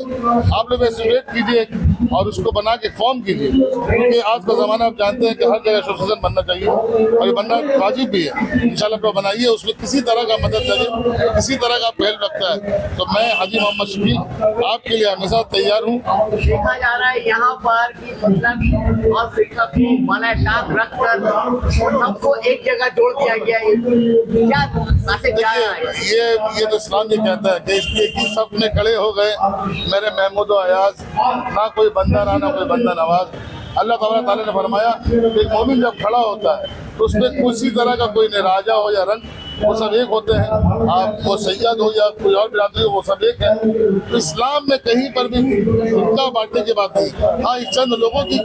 आप लोग एसोसिएट कीजिए, और उसको बना के फॉर्म कीजिए, क्योंकि आज का ज़माना आप जानते हैं कि हर जगह एसोसिएशन बनना चाहिए और ये बनना वाजिब भी है। इंशाल्लाह तो बनाइए, उसमें किसी तरह का मदद लगे, किसी तरह का पहल रखता है तो मैं हाजी मोहम्मद शफी आपके लिए हमेशा तैयार हूँ। देखा जा रहा है यहाँ पर कि मतलब और फिक्र को मना टाप रख कर सबको एक जगह जोड़ दिया गया है। क्या बातें क्या है? ये तो इस्लाम ये कहता है कि इसके एक ही सफ में खड़े हो गए मेरे महमूद अयाज, ना कोई बंदा रहा ना कोई बंदा नवाज। अल्लाह ताला ने फरमाया कि मोमिन जब खड़ा होता है तो उसमें किसी तरह का कोई न राजा हो या रंग, वो सब एक होते हैं। आप वो सैयद हो या कोई और बिरादरी हो, वो सब एक है। तो इस्लाम में कहीं पर भी फिरका बांटने की बात नहीं। हाँ, इस चंद लोगों की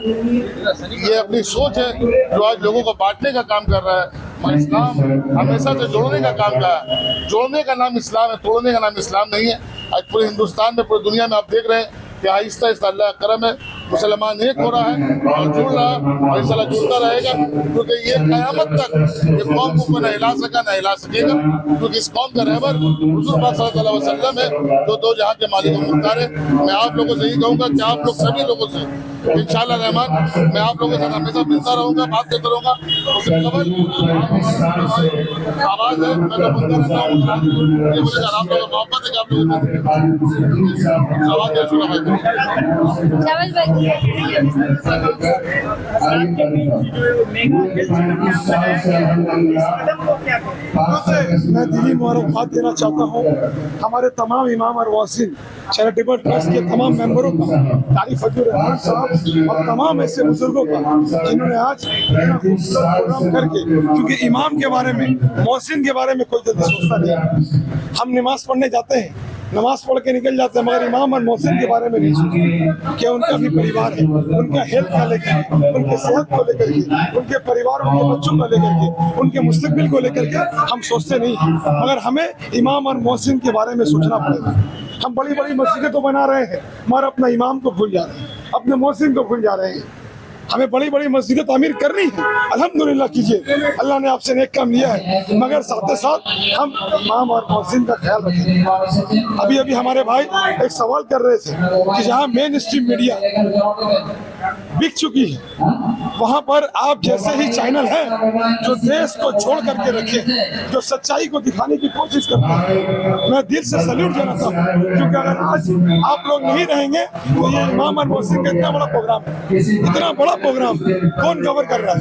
ये अपनी सोच है जो आज लोगों को बांटने का काम कर रहा है। मगर इस्लाम हमेशा से जोड़ने का काम किया है। जोड़ने का नाम इस्लाम है, तोड़ने का नाम इस्लाम नहीं है। आज पूरे हिंदुस्तान में, पूरी दुनिया में आप देख रहे हैं कि आहिस्ता आहिस्ता अल्लाह का करम है, मुसलमान एक हो रहा है और जुड़ रहा है और इंशाल्लाह जुड़ता रहेगा, क्योंकि ये क़यामत तक ये कौम को न हिला सका न हिला सकेगा, क्योंकि इस कौम का रहबर हुज़ूर पाक सल्लल्लाहु अलैहि वसल्लम है जो दो जहां के मालिक व मुख्तार है। मैं आप लोगों से यही कहूँगा कि आप लोग सभी लोगों से इंशाअल्लाह रहमान मैं आप लोगों से हमेशा मिलता रहूँगा, बात करता रहूँगा। उससे कबल आवाज़ है, मैं तो बोलता रहता हूँ, ये बोलेगा आप लोगों को मोहब्बत है कि आप लोगों को आवाज़ दे सुना भाई। मैं दिली मुबारकबाद देना चाहता हूँ हमारे तमाम इमाम और वासिन चैरिटेबल ट्रस्ट के तमाम मेंबरों का, तारीफ फजलुर रहमान साहब और तमाम ऐसे बुजुर्गों का जिन्होंने आज प्रोग्राम करके, क्योंकि इमाम के बारे में, मोहसिन के बारे में कोई जल्दी सोचता नहीं। हम नमाज पढ़ने जाते हैं, नमाज पढ़ के निकल जाते हैं, मगर इमाम और मोहसिन के बारे में नहीं सोचते कि उनका भी परिवार है, उनका हेल्थ को लेकर, उनके सेहत को लेकर के, उनके परिवार, उनके बच्चों को लेकर के, उनके मुस्तकबिल को लेकर के हम सोचते नहीं हैं। मगर हमें इमाम और मोहसिन के बारे में सोचना पड़ेगा। हम बड़ी बड़ी मस्जिदें तो बना रहे हैं मगर अपना इमाम को भूल जा रहे हैं, अपने मोहसिन को भूल जा रहे हैं। हमें बड़ी बड़ी मस्जिदें तामीर करनी है, अल्हम्दुलिल्लाह कीजिए, अल्लाह ने आपसे नेक काम लिया है, मगर साथ ही साथ हम इमाम और मोहसिन का ख्याल रखें। अभी अभी हमारे भाई एक सवाल कर रहे थे कि जहाँ मेन स्ट्रीम मीडिया बिक चुकी है, वहाँ पर आप जैसे ही चैनल हैं जो देश को छोड़ करके रखे, जो सच्चाई को दिखाने की कोशिश करते हैं, मैं दिल से सैल्यूट देना चाहता हूँ। क्योंकि अगर आज आप लोग नहीं रहेंगे तो ये इमाम और मोहसिन का इतना बड़ा प्रोग्राम है, इतना बड़ा प्रोग्राम कौन कवर कर रहा है?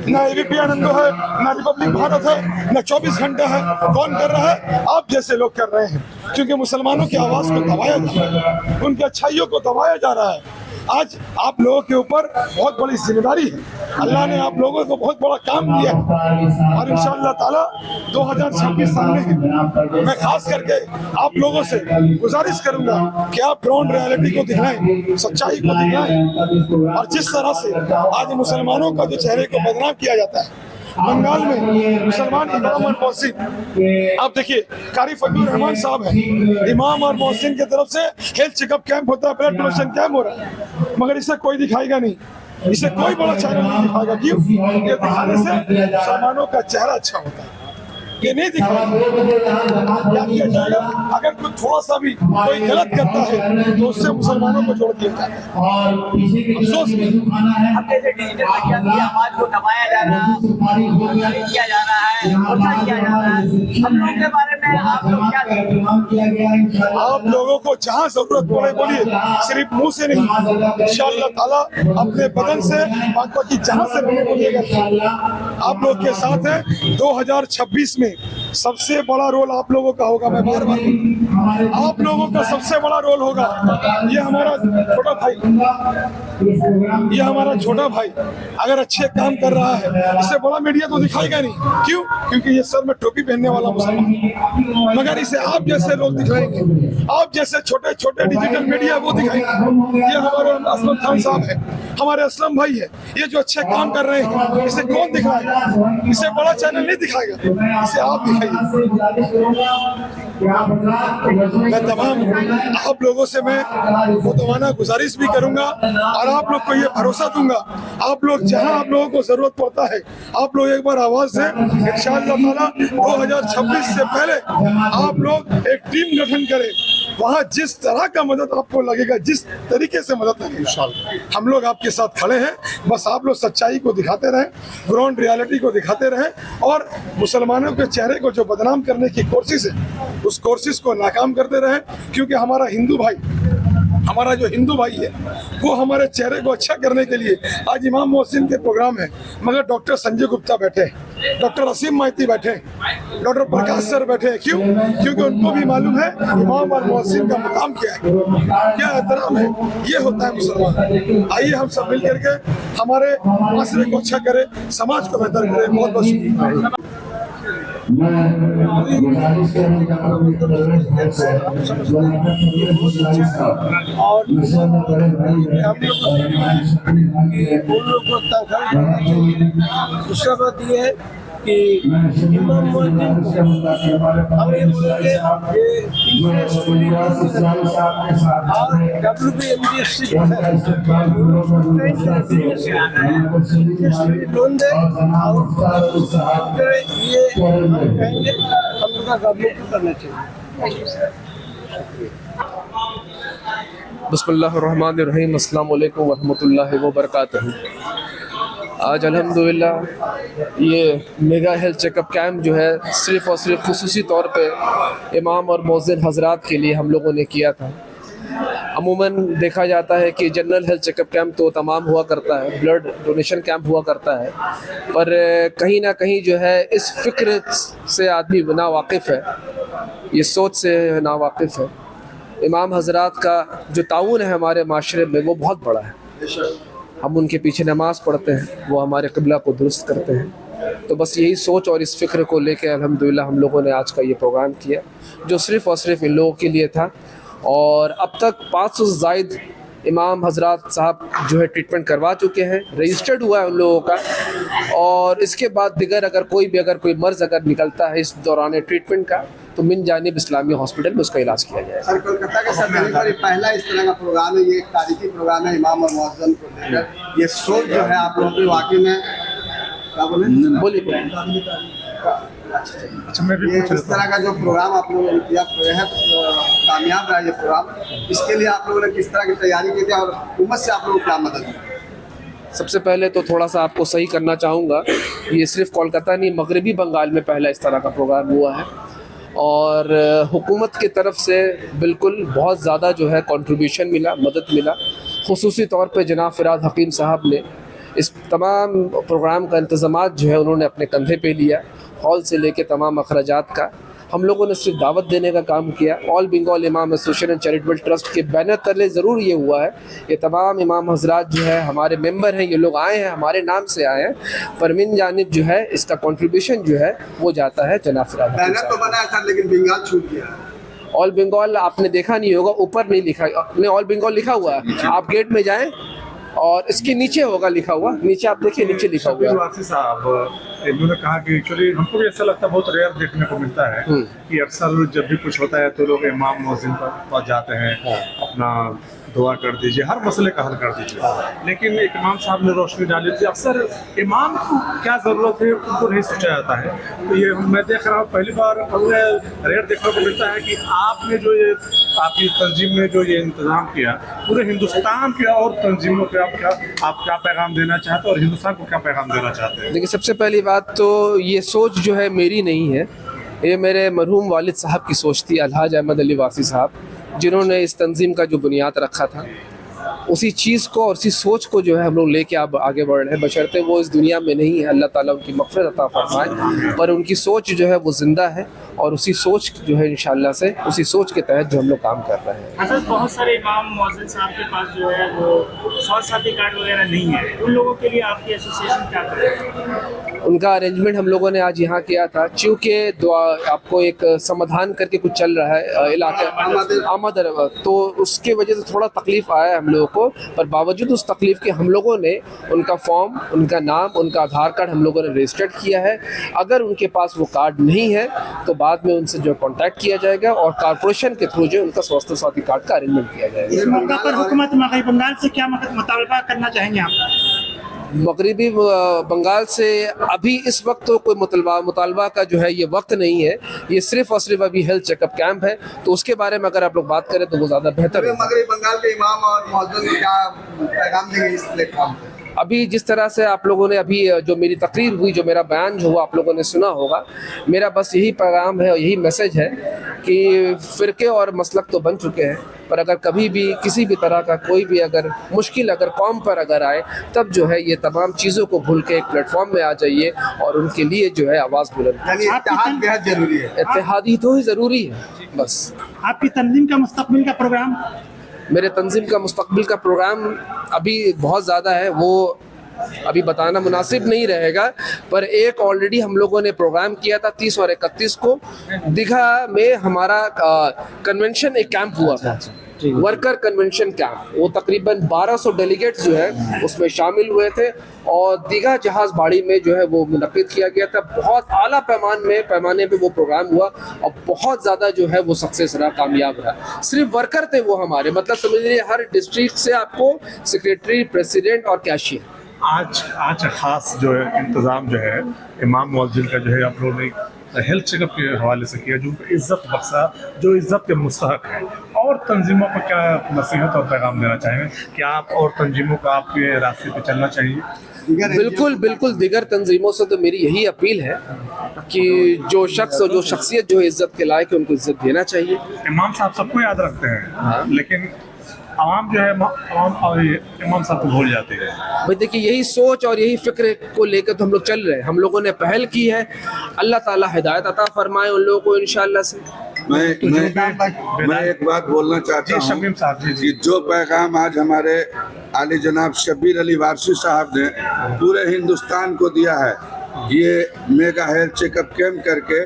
ना एबीपी आनंदो है, ना रिपब्लिक भारत है, ना 24 घंटा है, कौन कर रहा है? आप जैसे लोग कर रहे हैं, क्योंकि मुसलमानों की आवाज को दबाया जा रहा है, उनकी अच्छाइयों को दबाया जा रहा है। आज आप लोगों के ऊपर बहुत बड़ी जिम्मेदारी है, अल्लाह ने आप लोगों को बहुत बड़ा काम दिया है और इंशाअल्लाह ताला 2026 सामने है। मैं खास करके आप लोगों से गुजारिश करूंगा कि आप ग्राउंड रियलिटी को दिखाएं, सच्चाई को दिखाएं। और जिस तरह से आज मुसलमानों का जो चेहरे को बदनाम किया जाता है, बंगाल में मुसलमान इमाम और मोहसिन, आप देखिए कारी फजलुर रहमान साहब है, इमाम और मोहसिन की तरफ से हेल्थ चेकअप कैंप होता है, ब्लड डोनेशन कैंप हो रहा है, मगर इसे कोई दिखाएगा नहीं, इसे कोई बड़ा चैनल नहीं दिखाएगा। क्यों? ये दिखाने से मुसलमानों का चेहरा अच्छा होता है, ये नहीं दिखाएगा। क्या किया जाएगा? अगर कुछ थोड़ा सा भी कोई गलत करता है तो उससे मुसलमानों को जोड़ दिया जाता है। अफसोस डिजिटल आवाज को दबाया जा रहा है, किया जा रहा है, किया जा रहा है, हम लोगों के बारे में आप लोग क्या कहेंगे? आप लोगों को जहाँ जरूरत पड़े बोलिए, सिर्फ मुंह से नहीं, इंशाअल्लाह ताला अपने बदन से, बाकी जहाँ से बने बोलिएगा। आप लोग के साथ है 2026 में सबसे बड़ा रोल आप लोगों का होगा। मैं बार बार आप लोगों का सबसे बड़ा रोल होगा। ये हमारा छोटा भाई, ये हमारा छोटा भाई अगर अच्छे काम कर रहा है, इससे बड़ा मीडिया तो दिखाएगा नहीं। क्यों? क्योंकि ये सर में टोपी पहनने वाला मुसलमान, मगर इसे आप जैसे लोग दिखाएंगे, आप जैसे छोटे छोटे डिजिटल मीडिया वो दिखाएंगे। ये हमारे असलम खान साहब है, हमारे असलम भाई है, ये जो अच्छे काम कर रहे हैं, इसे कौन दिखाएगा? इसे बड़ा चैनल नहीं दिखाएगा, इसे आप दिखाइए। मैं तमाम आप लोगों से मैं मुतवाना गुजारिश भी करूंगा और आप लोग को ये भरोसा दूंगा, आप लोग जहां आप लोगों को जरूरत पड़ता है, आप लोग एक बार आवाज दें। इंशाअल्लाह ताला 2026 से पहले आप लोग एक टीम गठन करें, वहाँ जिस तरह का मदद आपको लगेगा, जिस तरीके से मदद लगेगी इंशाल्लाह हम लोग आपके साथ खड़े हैं। बस आप लोग सच्चाई को दिखाते रहें, ग्राउंड रियलिटी को दिखाते रहें और मुसलमानों के चेहरे को जो बदनाम करने की कोशिश है उस कोशिश को नाकाम करते रहें, क्योंकि हमारा जो हिंदू भाई है वो हमारे चेहरे को अच्छा करने के लिए आज इमाम मोहसिन के प्रोग्राम है, मगर डॉक्टर संजय गुप्ता बैठे हैं, डॉक्टर असीम माइती बैठे हैं, डॉक्टर प्रकाश सर बैठे हैं। क्यों? क्योंकि उनको भी मालूम है इमाम और मोहसिन का मुकाम क्या है, क्या एहतराम है, ये होता है मुसलमान। आइए हम सब मिल करके हमारे माशरे को अच्छा करें, समाज को बेहतर करें। बहुत बहुत शुक्रिया। और दूसरा बात ये है कि इमाम मोहसिन हम ये बोलेंगे WBMDSC लोन दे ये कहेंगे हम लोग का गवर्नमेंट को करना चाहिए। बिस्मिल्लाहिर्रहमानिर्रहीम, अस्सलाम वालेकुम वरहमतुल्लाहि वबरकातुहू। आज अल्हम्दुलिल्लाह ये मेगा हेल्थ चेकअप कैंप जो है सिर्फ़ और सिर्फ खुसूसी तौर पे इमाम और मौज़िन हज़रात के लिए हम लोगों ने किया था। अमूमन देखा जाता है कि जनरल हेल्थ चेकअप कैंप तो तमाम हुआ करता है, ब्लड डोनेशन कैंप हुआ करता है, पर कहीं ना कहीं जो है इस फ़िक्र से आदमी ना वाकिफ़ है, ये सोच से ना वाकिफ़ है। इमाम हज़रात का जो ताउन है हमारे माशरे में वो बहुत बड़ा है। हम उनके पीछे नमाज़ पढ़ते हैं, वो हमारे क़िबला को दुरुस्त करते हैं। तो बस यही सोच और इस फ़िक्र को लेकर अल्हम्दुलिल्लाह हम लोगों ने आज का ये प्रोग्राम किया, जो सिर्फ़ और सिर्फ इन लोगों के लिए था। और अब तक 500 से ज़ायद इमाम हज़रात साहब जो है ट्रीटमेंट करवा चुके हैं, रजिस्टर्ड हुआ है उन लोगों का। और इसके बाद दिगर अगर कोई मर्ज़ अगर निकलता है इस दौरान ट्रीटमेंट का, तो मिन जानिब इस्लामी हॉस्पिटल में उसका इलाज किया जाएगा। सर, कोलकाता के सरजमी पर पहला इस तरह का प्रोग्राम है, ये एक तारीखी प्रोग्राम है इमाम और मुअज्जिन को लेकर। ये सोच जो है आप लोगों की वाकई में क्या बोलिए अच्छा, मैं भी ये इस तरह का जो प्रोग्राम आप लोगों ने किया है कामयाब रहा ये प्रोग्राम, इसके लिए आप लोगों ने किस तरह की तैयारी की थी और हुकूमत से आप लोगों को क्या मदद मिली? सबसे पहले तो थोड़ा सा आपको सही करना चाहूँगा, ये सिर्फ कोलकाता नहीं, मगरबी बंगाल में पहला इस तरह का प्रोग्राम हुआ है। और हुकूमत की तरफ से बिल्कुल बहुत ज़्यादा जो है कंट्रीब्यूशन मिला, मदद मिला। खुसूसी तौर पे जनाब फ़िराद हकीम साहब ने इस तमाम प्रोग्राम का इंतज़ामात जो है उन्होंने अपने कंधे पे लिया, हॉल से लेके तमाम अखराजात का। हम लोगों ने सिर्फ दावत देने का काम किया। ऑल बंगाल इमाम एसोसिएशन एंड चैरिटेबल ट्रस्ट के बैनर तले ज़रूर ये हुआ है, ये तमाम इमाम हज़रात जो है हमारे मेंबर हैं, ये लोग आए हैं, हमारे नाम से आए हैं, पर मिन जानिब जो है इसका कंट्रीब्यूशन जो है वो जाता है जनाब फ़िराद। बैनर तो बनाया था लेकिन बंगाल छूट गया। ऑल बंगाल आपने देखा नहीं होगा, ऊपर नहीं लिखा, अपने ऑल बंगाल लिखा हुआ है, आप गेट में जाएँ और इसके नीचे होगा लिखा हुआ, नीचे आप देखिए नीचे लिखा हुआ है। वासी साहब इन्होंने कहा कि एक्चुअली हमको भी ऐसा लगता है, बहुत रेयर देखने को मिलता है कि अक्सर जब भी कुछ होता है तो लोग इमाम मुअज्जिन पर पास जाते हैं, अपना दुआ कर दीजिए, हर मसले का हल कर दीजिए। लेकिन एक इमाम साहब ने रोशनी डाली थी, अक्सर इमाम को क्या ज़रूरत है उनको नहीं सोचा जाता है। तो ये मैं देख रहा हूँ पहली बार रेयर देखने को मिलता है कि आपने जो ये आपकी तंजीम ने जो ये इंतज़ाम किया पूरे हिंदुस्तान के और तंजीमों के आप क्या पैगाम देना चाहते हैं और हिंदुस्तान को क्या पैगाम देना चाहते हैं? देखिए, सबसे पहली बात तो ये सोच जो है मेरी नहीं है, ये मेरे मरहूम वालिद साहब की सोच थी, अलहाज अहमद अली वासी साहब, जिन्होंने इस तंजीम का जो बुनियाद रखा था। उसी चीज़ को और उसी सोच को जो है हम लोग लेके अब आगे बढ़ रहे हैं, बशर्ते वो इस दुनिया में नहीं है, अल्लाह ताला उनकी मग़फ़िरत अता फरमाए, पर उनकी सोच जो है वो ज़िंदा है और उसी सोच जो है इंशाअल्लाह से उसी सोच के तहत जो हम लोग काम कर रहे हैं। अच्छा, बहुत सारे इमाम मुअज्जिन साहब के पास जो है वो स्वास्थ्य साथी कार्ड वगैरह नहीं है, उन लोगों के लिए आपकी एसोसिएशन क्या करेगी? उनका अरेंजमेंट हम लोगों ने आज यहाँ किया था, चूँकि आपको एक समाधान करके कुछ चल रहा है इलाके आमद, तो उसके वजह से थोड़ा तकलीफ़ आया हम लोगों को, पर बावजूद उस तकलीफ़ के हम लोगों ने उनका फॉर्म, उनका नाम, उनका आधार कार्ड हम लोगों ने रजिस्टर्ड किया है। अगर उनके पास वो कार्ड नहीं है तो बाद में उनसे जो कांटेक्ट किया जाएगा और कॉर्पोरेशन के थ्रू जो उनका स्वास्थ्य साथी कार्ड का अरेंजमेंट किया जाएगा। इस मौके पर हुकूमत मगरबी बंगाल से क्या मुतालबा करना चाहेंगे आप? मगरिबी बंगाल से अभी इस वक्त तो कोई मुतालबा का जो है ये वक्त नहीं है, ये सिर्फ और सिर्फ अभी हेल्थ चेकअप कैंप है, तो उसके बारे में अगर आप लोग बात करें तो वो ज़्यादा बेहतर है। मगरबी बंगाल के इमाम और मौजूद क्या पैगाम देंगे इस प्लेटफॉर्म पे? अभी जिस तरह से आप लोगों ने अभी जो मेरी तकरीर हुई, जो मेरा बयान जो हुआ आप लोगों ने सुना होगा, मेरा बस यही पैगाम है और यही मैसेज है कि फ़िरके और मसलक तो बन चुके हैं, पर अगर कभी भी किसी भी तरह का कोई भी अगर मुश्किल अगर कौम पर अगर आए, तब जो है ये तमाम चीज़ों को भूल के एक प्लेटफॉर्म में आ जाइए और उनके लिए जो है आवाज़ बुलंद। इत्तेहाद बेहद जरूरी है। इत्तेहाद ही तो ही ज़रूरी है बस। आपकी तंजीम का मुस्तकबिल का प्रोग्राम? मेरे तंजीम का मुस्तकबिल का प्रोग्राम अभी बहुत ज़्यादा है, वो अभी बताना मुनासिब नहीं रहेगा, पर एक ऑलरेडी हम लोगों ने प्रोग्राम किया था 30 और 31 को दीघा में हमारा कन्वेंशन एक कैंप हुआ था, वर्कर कन्वेंशन कैंप। वो तकरीबन 1200 डेलीगेट्स जो है उसमें शामिल हुए थे और दीघा जहाज बाड़ी में जो है वो मुनक्किद किया गया था। बहुत आला पैमाने पे वो प्रोग्राम हुआ और बहुत ज़्यादा जो है वो सक्सेस रहा, कामयाब रहा। सिर्फ वर्कर थे वो हमारे, मतलब समझ लीजिए हर डिस्ट्रिक्ट से आपको सेक्रेटरी, प्रेसिडेंट और कैशियर। आज खास जो है इंतज़ाम जो है इमाम मुअज्जिन का जो है आप लोगों ने हेल्थ चेकअप के हवाले से किया, जो उनको इज्जत बख्शा, जो इज्जत के मुस्तहक है। और तंजीमों को क्या नसीहत और पैगाम देना चाहेंगे कि आप और तंजीमों को आपके रास्ते पे चलना चाहिए? बिल्कुल बिल्कुल, दिगर तंजीमों से तो मेरी यही अपील है कि जो शख्स और जो शख्सियत जो इज्जत के लायक है उनको इज्जत देना चाहिए। इमाम साहब सबको याद रखते हैं, लेकिन आवाम जो है इमाम साहब को भूल जाती है। भाई देखिए, यही सोच और यही फिक्र को लेकर तो हम लोग चल रहे हैं। हम लोगों ने पहल की है, अल्लाह ताला हिदायत अता फरमाए उन लोगों को इंशाअल्लाह से। मैं एक बात बोलना चाहता हूँ कि जो पैगाम आज हमारे आली जनाब शब्बीर अली वारसी साहब ने पूरे हिंदुस्तान को दिया है, ये मेगा हेल्थ चेकअप कैंप करके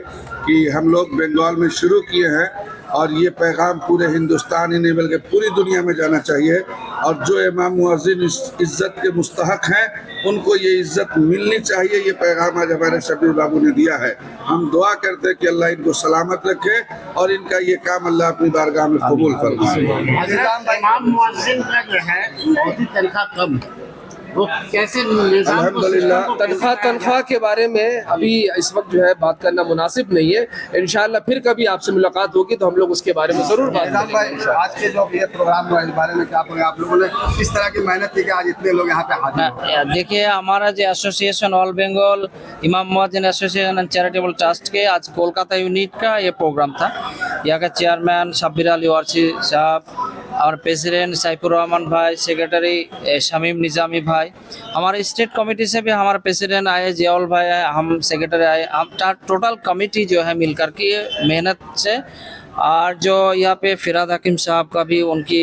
कि हम लोग बंगाल में शुरू किए हैं, और ये पैगाम पूरे हिंदुस्तान ही नहीं बल्कि पूरी दुनिया में जाना चाहिए। और जो इमाम मुअज्जिन इज्जत के मुस्तहक हैं उनको ये इज्जत मिलनी चाहिए। ये पैगाम आज हमारे शबीर बाबू ने दिया है। हम दुआ करते हैं कि अल्लाह इनको सलामत रखे और इनका ये काम अल्लाह अपनी बारगाह में कबूल फरमाए। इमाम मुअज्जिन का जो है बहुत ही तनख्वाह कम, वो कैसे? अल्हम्दुलिल्लाह, तनख्वाह के बारे में अभी इस वक्त जो है बात करना मुनासिब नहीं है। इंशाअल्लाह फिर कभी आपसे मुलाकात होगी तो हम लोग उसके बारे में जरूर बात करेंगे। आज के जो ये प्रोग्राम हुआ इस बारे में क्या आप लोगों ने किस तरह की मेहनत की कि आज इतने लोग यहाँ पे हाजिर? देखिए, हमारा जो एसोसिएशन ऑल बंगाल इमाम मुअज्जिन एसोसिएशन एंड चैरिटेबल ट्रस्ट के आज कोलकाता यूनिट का ये प्रोग्राम था। यहाँ का चेयरमैन शब्बीर अली वारसी साहब और प्रेसिडेंट सैफुर रहमान भाई, सेक्रेटरी शमीम निजामी भाई, हमारे स्टेट कमेटी से भी हमारे प्रेसिडेंट आए, जियाउल भाई आए, हम सेक्रेटरी आए, हम टोटल कमेटी जो है मिलकर के मेहनत से। और जो यहाँ पे फिराद हकीम साहब का भी उनकी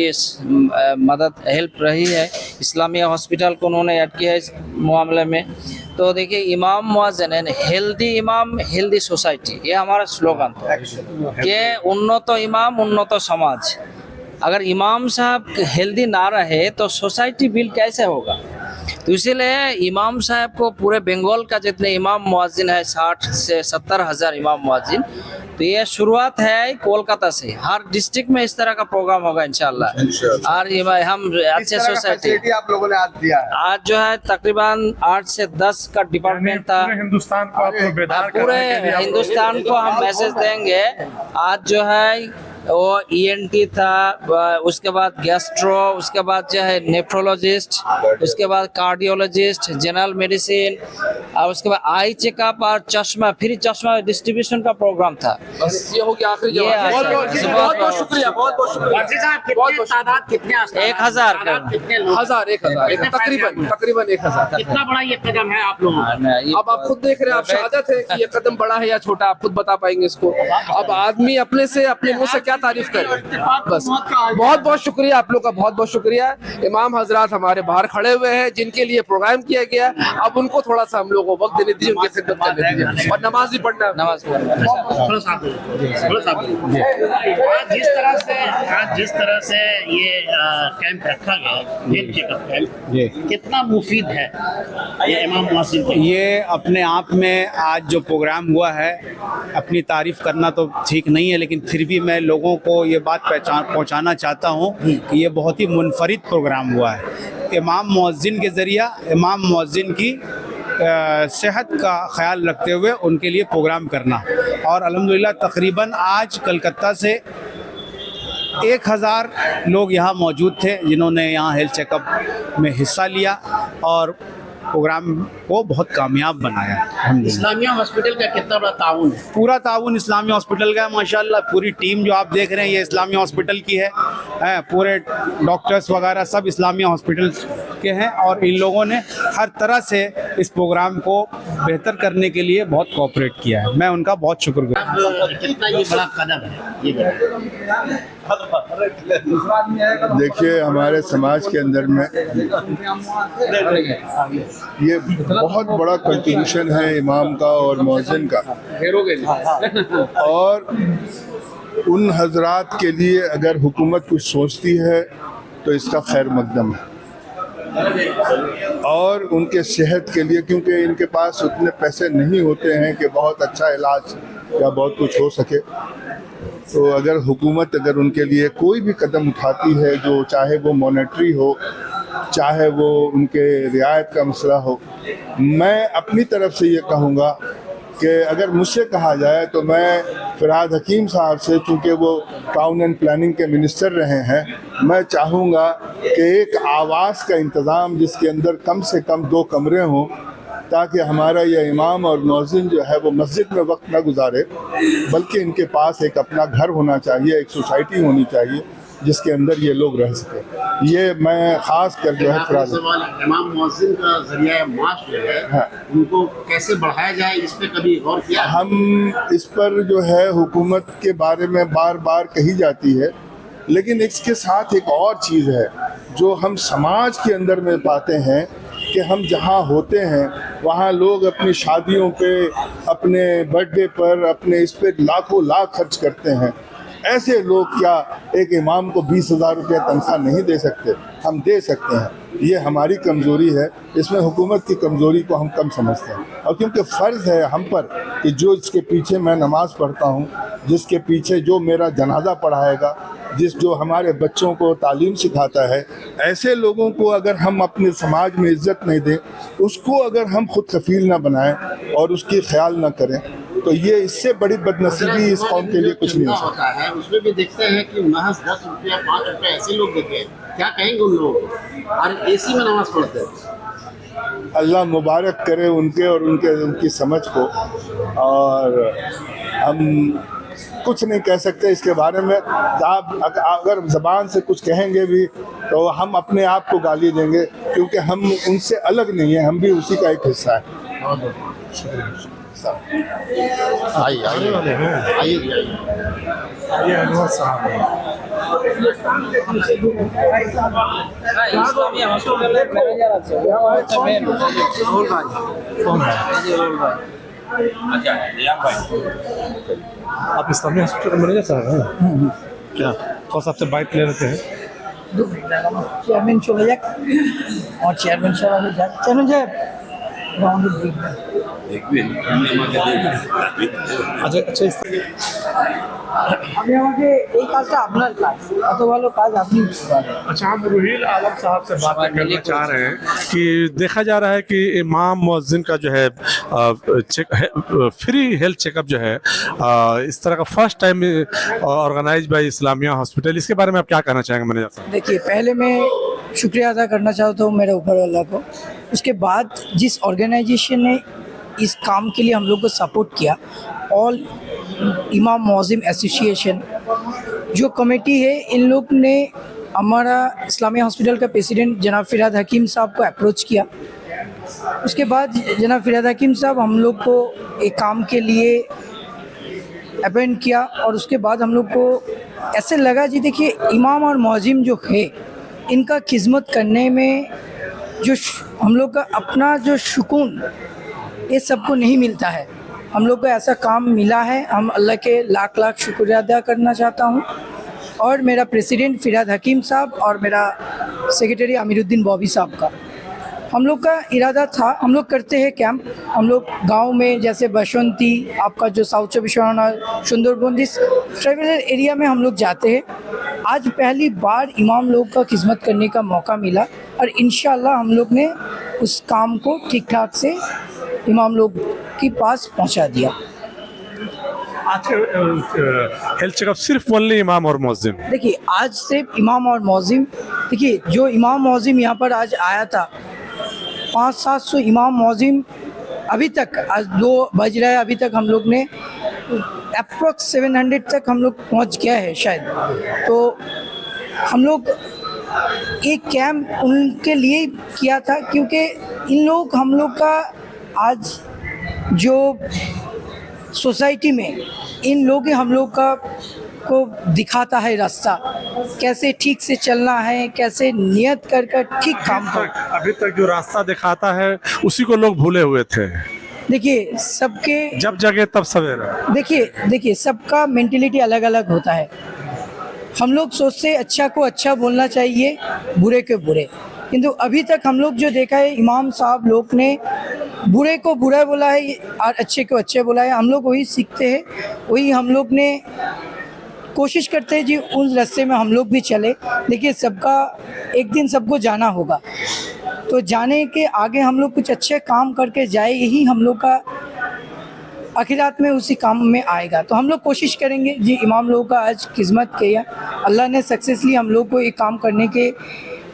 मदद हेल्प रही है, इस्लामिया हॉस्पिटल को उन्होंने ऐड किया है इस मामले में। तो देखिए, इमाम मुअज्जिन हेल्दी इमाम हेल्दी सोसाइटी, ये हमारा स्लोगन था कि उन्नत इमाम उन्नत समाज। अगर इमाम साहब हेल्दी ना रहे तो सोसाइटी बिल्ड कैसे होगा? तो इसीलिए इमाम साहब को पूरे बंगाल का जितने इमाम मुअज्जिन है 60 से 70 हज़ार इमाम मुअज्जिन, तो ये शुरुआत है कोलकाता से। हर डिस्ट्रिक्ट में इस तरह का प्रोग्राम होगा इंशाल्लाह। और ये हम अच्छे सोसाइटी आप लोगों ने आज दिया है। आज जो है तकरीबन 8 से 10 का डिपार्टमेंट था। हिंदुस्तान को पूरे हिंदुस्तान को हम मैसेज देंगे। आज जो है वो ENT था, उसके बाद गैस्ट्रो, उसके बाद जो है नेफ्रोलॉजिस्ट, उसके बाद कार्डियोलॉजिस्ट, जनरल मेडिसिन, और उसके बाद आई चेकअप और चश्मा, फ्री चश्मा डिस्ट्रीब्यूशन का प्रोग्राम था। बस ये हो गया आखिरी जवाब। बहुत शुक्रिया, बहुत शुक्रिया। तादाद कितने? 1000 तकरीबन 1000। कितना बड़ा ये कदम है आप लोगों का? अब आप खुद देख रहे हैं, आप शहादत है कि ये कदम बड़ा है या छोटा, आप खुद बता पाएंगे इसको। अब आदमी अपने मुंह से क्या तारीफ करें। बस बहुत बहुत शुक्रिया आप लोग का, बहुत बहुत शुक्रिया। इमाम हजरात हमारे बाहर खड़े हुए हैं जिनके लिए प्रोग्राम किया गया, अब उनको थोड़ा सा हम लोग को वक्त देने दीजिए, उनकी खिदमत करने दीजिए और नमाज भी पढ़ना। जिस तरह से ये कैंप रखा गया, हेल्थ चेकअप कैंप, कितना मुफीद है ये इमाम मुअज्जिन के? ये अपने आप में आज जो प्रोग्राम हुआ है, अपनी तारीफ करना तो ठीक नहीं है, लेकिन फिर भी मैं लोगों को ये बात पहुंचाना चाहता हूं कि ये बहुत ही मुनफरिद प्रोग्राम हुआ है। इमाम मुअज्जिन के ज़रिया इमाम मुअज्जिन की सेहत का ख्याल रखते हुए उनके लिए प्रोग्राम करना। और अल्हम्दुलिल्लाह तकरीबन आज कलकत्ता से 1000 लोग यहाँ मौजूद थे जिन्होंने यहाँ हेल्थ चेकअप में हिस्सा लिया और प्रोग्राम को बहुत कामयाब बनाया। इस्लामिया हॉस्पिटल का कितना बड़ा ताउन है? पूरा ताउन इस्लामिया हॉस्पिटल का है माशाल्लाह। पूरी टीम जो आप देख रहे हैं ये इस्लामिया हॉस्पिटल की है, पूरे डॉक्टर्स वगैरह सब इस्लामिया हॉस्पिटल के हैं और इन लोगों ने हर तरह से इस प्रोग्राम को बेहतर करने के लिए बहुत कोऑपरेट किया है। मैं उनका बहुत शुक्रगुजार। कितना ये बड़ा कदम है ये? देखिए, हमारे समाज के अंदर में ये बहुत बड़ा कंट्रीब्यूशन है इमाम का और मौज़िन का, और उन हजरात के लिए अगर हुकूमत कुछ सोचती है तो इसका खैर मकदम है। और उनके सेहत के लिए, क्योंकि इनके पास उतने पैसे नहीं होते हैं कि बहुत अच्छा इलाज या बहुत कुछ हो सके, तो अगर हुकूमत अगर उनके लिए कोई भी कदम उठाती है, जो चाहे वो मॉनेटरी हो, चाहे वो उनके रियायत का मसला हो, मैं अपनी तरफ से ये कहूँगा कि अगर मुझसे कहा जाए तो मैं फ़िरहाद हकीम साहब से, चूँकि वो टाउन एंड प्लानिंग के मिनिस्टर रहे हैं, मैं चाहूँगा कि एक आवास का इंतज़ाम जिसके अंदर कम से कम 2 कमरे हों, ताकि हमारा यह इमाम और मौज़िन जो है वो मस्जिद में वक्त न गुजारे, बल्कि इनके पास एक अपना घर होना चाहिए, एक सोसाइटी होनी चाहिए जिसके अंदर ये लोग रह सकें। ये मैं ख़ास कर जो है इमाम मुअज्जिन का ज़रिया माश जो है, हाँ, उनको कैसे बढ़ाया जाए, इस पर कभी गौर किया? हम इस पर जो है हुकूमत के बारे में बार बार कही जाती है, लेकिन इसके साथ एक और चीज़ है जो हम समाज के अंदर में पाते हैं कि हम जहाँ होते हैं वहाँ लोग अपनी शादियों पे, अपने बर्थडे पर, अपने इस पे लाखों लाख खर्च करते हैं। ऐसे लोग क्या एक इमाम को 20,000 रुपये तनख्वाह नहीं दे सकते? हम दे सकते हैं। ये हमारी कमज़ोरी है, इसमें हुकूमत की कमज़ोरी को हम कम समझते हैं। और क्योंकि फ़र्ज़ है हम पर कि जो इसके पीछे मैं नमाज़ पढ़ता हूँ, जिसके पीछे जो मेरा जनाजा पढ़ाएगा, जो हमारे बच्चों को तालीम सिखाता है, ऐसे लोगों को अगर हम अपने समाज में इज़्ज़त नहीं दें, उसको अगर हम खुद कफ़ील ना बनाएं और उसकी ख्याल ना करें, तो ये इससे बड़ी बदनसीबी इस कौम के लिए कुछ नहीं हो सकता है। उसमें भी देखते हैं कि महज 10 रुपया 5 रुपये ऐसे लोग देते हैं, क्या कहेंगे उन लोगों को? और एसी में नमाज पढ़ते हैं। अल्लाह मुबारक करे उनके और उनकी समझ को, और हम कुछ नहीं कह सकते इसके बारे में। आप अगर ज़बान से कुछ कहेंगे भी तो हम अपने आप को गाली देंगे, क्योंकि हम उनसे अलग नहीं है, हम भी उसी का एक हिस्सा है। आइए अनवर साहब इस्लामिया हॉस्पिटल मैनेजर আছে आप इस्लामिया हॉस्पिटल मैनेजर साहब हैं? क्या तो सबसे बाइट ले लेते हैं? चेयरमैन चले जाए और चेयरमैन साहब जाए, चेयरमैन साहब আমি আমাকে এই কাজটা আপনার কাজ, এত ভালো কাজ আপনি করতে পারেন। अच्छा, हम रुहील आलम साहब से बात करना चाह रहे हैं कि देखा जा रहा है कि इमाम मुअज्जिन का जो है फ्री हेल्थ चेकअप जो है इस तरह का first time organise by Islamia hospital, इसके बारे में आप क्या कहना चाहेंगे मैनेजर साहब? देखिए, पहले मैं शुक्रिया अदा करना चाहता हूँ मेरे ऊपर वाला को। उसके बाद जिस ऑर्गेनाइजेशन ने इस काम के लिए हम लोग को सपोर्ट किया, ऑल इमाम मुअज्जिन एसोसिएशन जो कमेटी है, इन लोग ने हमारा इस्लामिया हॉस्पिटल का प्रेसिडेंट जनाब फ़िरहाद हकीम साहब को अप्रोच किया। उसके बाद जनाब फ़िरहाद हकीम साहब हम लोग को एक काम के लिए अपॉइंट किया, और उसके बाद हम लोग को ऐसे लगा जी देखिए, इमाम और मुअज्जिन जो है इनका खिदमत करने में जो हम लोग का अपना जो सुकून, ये सबको नहीं मिलता है। हम लोग को ऐसा काम मिला है, हम अल्लाह के लाख लाख शुक्रिया अदा करना चाहता हूँ। और मेरा प्रेसिडेंट फ़िरहाद हकीम साहब और मेरा सेक्रेटरी अमीरुद्दीन बॉबी साहब का, हम लोग का इरादा था, हम लोग करते हैं कैंप, हम लोग गांव में जैसे बसंती, आपका जो साउथ चौबीस परगना, सुंदरबन, जिस ट्राइबल एरिया में हम लोग जाते हैं। आज पहली बार इमाम लोग का खिदमत करने का मौका मिला। और इंशाल्लाह हम लोग ने उस काम को ठीक ठाक से इमाम लोग के पास पहुंचा दिया। आज हेल्थ चेकअप सिर्फ ओनली इमाम और मौजिम? देखिए आज सिर्फ इमाम और मौजिम, देखिए जो इमाम मौजिम यहाँ पर आज आया था 500-700 इमाम मौजिम अभी तक, आज 2 बज रहा है, अभी तक हम लोग ने अप्रॉक्स 700 तक हम लोग पहुँच गया है शायद। तो हम लोग एक कैंप उनके लिए किया था क्योंकि इन लोग हम लोग का आज जो सोसाइटी में इन लोग हम लोग का को दिखाता है रास्ता, कैसे ठीक से चलना है, कैसे नियत कर कर ठीक काम कर। अभी तक जो रास्ता दिखाता है उसी को लोग भूले हुए थे। देखिए सबके जब जगे तब सवेरा। देखिए सबका मेंटेलिटी अलग अलग होता है। हम लोग सोचते अच्छा को अच्छा बोलना चाहिए, बुरे को बुरे, किंतु अभी तक हम लोग जो देखा है इमाम साहब लोग ने बुरे को बुरा बोला है और अच्छे को अच्छे बोला है। हम लोग वही सीखते हैं, वही हम लोग ने कोशिश करते हैं जी उस रास्ते में हम लोग भी चले। देखिए सबका एक दिन सबको जाना होगा, तो जाने के आगे हम लोग कुछ अच्छे काम करके जाए, यही हम लोग का आखिरात में उसी काम में आएगा। तो हम लोग कोशिश करेंगे जी इमाम लोगों का आज खिदमत किया, अल्लाह ने सक्सेसफुली हम लोग को एक काम करने के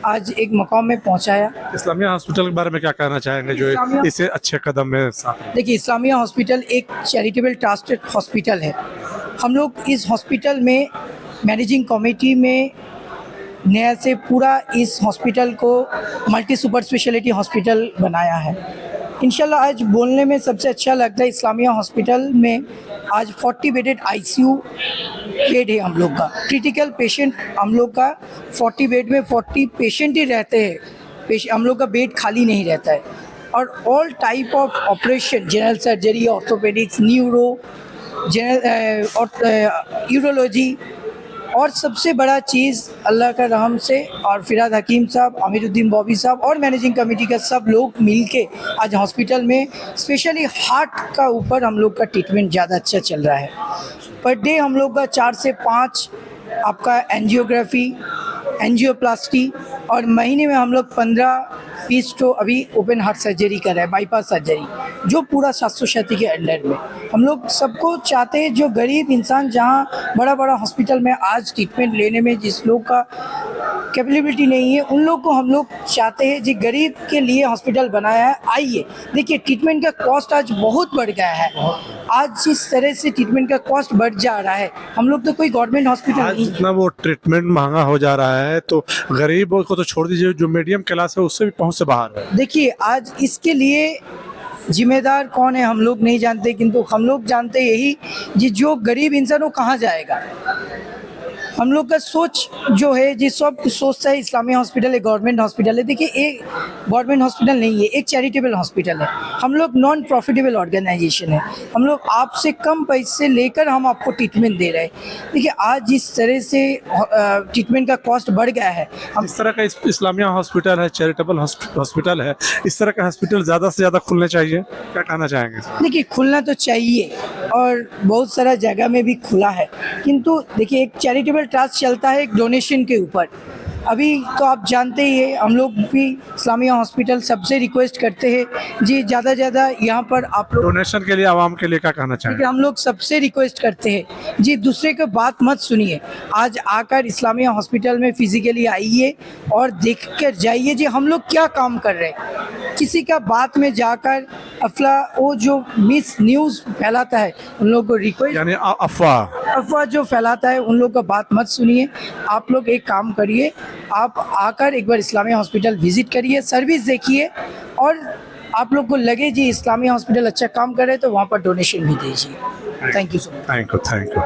आज एक मकाम में पहुंचाया। इस्लामिया हॉस्पिटल के बारे में क्या कहना चाहेंगे जो इसे अच्छे कदम में साथ? देखिए इस्लामिया हॉस्पिटल एक चैरिटेबल ट्रस्टेड हॉस्पिटल है। हम लोग इस हॉस्पिटल में मैनेजिंग कमेटी में नया से पूरा इस हॉस्पिटल को मल्टी सुपर स्पेशलिटी हॉस्पिटल बनाया है। इंशाल्लाह आज बोलने में सबसे अच्छा लगता है इस्लामिया हॉस्पिटल में आज 40 बेडेड आईसीयू बेड है हम लोग का। क्रिटिकल पेशेंट हम लोग का 40 बेड में 40 पेशेंट ही रहते हैं, हम लोग का बेड खाली नहीं रहता है। और all type of operation, general surgery, orthopaedics, neuro, urology, और सबसे बड़ा चीज़ अल्लाह का रहम से और फिराद हकीम साहब, अमीरुद्दीन बॉबी साहब और मैनेजिंग कमेटी का सब लोग मिलके आज हॉस्पिटल में स्पेशली हार्ट का ऊपर हम लोग का ट्रीटमेंट ज़्यादा अच्छा चल रहा है। पर डे हम लोग का 4 से 5 आपका एंजियोग्राफी, एंजियोप्लास्टी, और महीने में हम लोग 15-20 तो अभी ओपन हार्ट सर्जरी कर रहे हैं, बाईपास सर्जरी, जो पूरा स्वास्थ्य साथी के अंडर में। हम लोग सबको चाहते हैं जो गरीब इंसान जहां बड़ा बड़ा हॉस्पिटल में आज ट्रीटमेंट लेने में जिस लोग का कैपेबिलिटी नहीं है, उन लोग को हम लोग चाहते हैं जी गरीब के लिए हॉस्पिटल बनाया है, आइए। देखिए ट्रीटमेंट का कॉस्ट आज बहुत बढ़ गया है। आज जिस तरह से ट्रीटमेंट का कॉस्ट बढ़ जा रहा है, हम लोग तो कोई गवर्नमेंट हॉस्पिटल नहीं, जितना वो ट्रीटमेंट महंगा हो जा रहा है तो गरीबों को तो छोड़ दीजिए, जो मीडियम क्लास है उससे भी पहुंच से बाहर है। देखिए आज इसके लिए जिम्मेदार कौन है हम लोग नहीं जानते, किंतु हम लोग जानते यही जी जो गरीब इंसान वो कहाँ जाएगा। हम लोग का सोच जो है जी सब सोचता है इस्लामिया हॉस्पिटल एक गवर्नमेंट हॉस्पिटल है। देखिए एक गवर्नमेंट हॉस्पिटल नहीं है, एक चैरिटेबल हॉस्पिटल है। हम लोग नॉन प्रॉफिटेबल ऑर्गेनाइजेशन है। हम लोग आपसे कम पैसे लेकर हम आपको ट्रीटमेंट दे रहे हैं। देखिए आज जिस तरह से ट्रीटमेंट का कॉस्ट बढ़ गया है, हम इस तरह का इस्लामिया हॉस्पिटल है, चैरिटेबल हॉस्पिटल है, इस तरह का हॉस्पिटल ज़्यादा से ज़्यादा खुलने चाहिए, क्या कहना चाहेंगे? देखिए खुलना तो चाहिए और बहुत सारा जगह में भी खुला है, किंतु देखिए एक चैरिटेबल ट्रस्ट चलता है एक डोनेशन के ऊपर। अभी तो आप जानते ही है, हम लोग भी इस्लामिया हॉस्पिटल सबसे रिक्वेस्ट करते हैं जी ज़्यादा से ज़्यादा यहाँ पर आप लोग डोनेशन के लिए आवाम के लिए क्या कहना चाहेंगे? हम लोग सबसे रिक्वेस्ट करते हैं जी दूसरे की बात मत सुनिए। आज आकर इस्लामिया हॉस्पिटल में फिजिकली आइए और देख कर जाइए जी हम लोग क्या काम कर रहे हैं। किसी का बात में जाकर वो जो मिस न्यूज़ फैलाता है उन लोगों को रिक्वेस्ट, यानी अफवाह जो फैलाता है उन लोगों का बात मत सुनिए। आप लोग एक काम करिए, आप आकर एक बार इस्लामिया हॉस्पिटल विजिट करिए, सर्विस देखिए, और आप लोग को लगे जी इस्लामिया हॉस्पिटल अच्छा काम कर रहे हैं तो वहाँ पर डोनेशन भी दीजिए। Thank you so much. Thank you.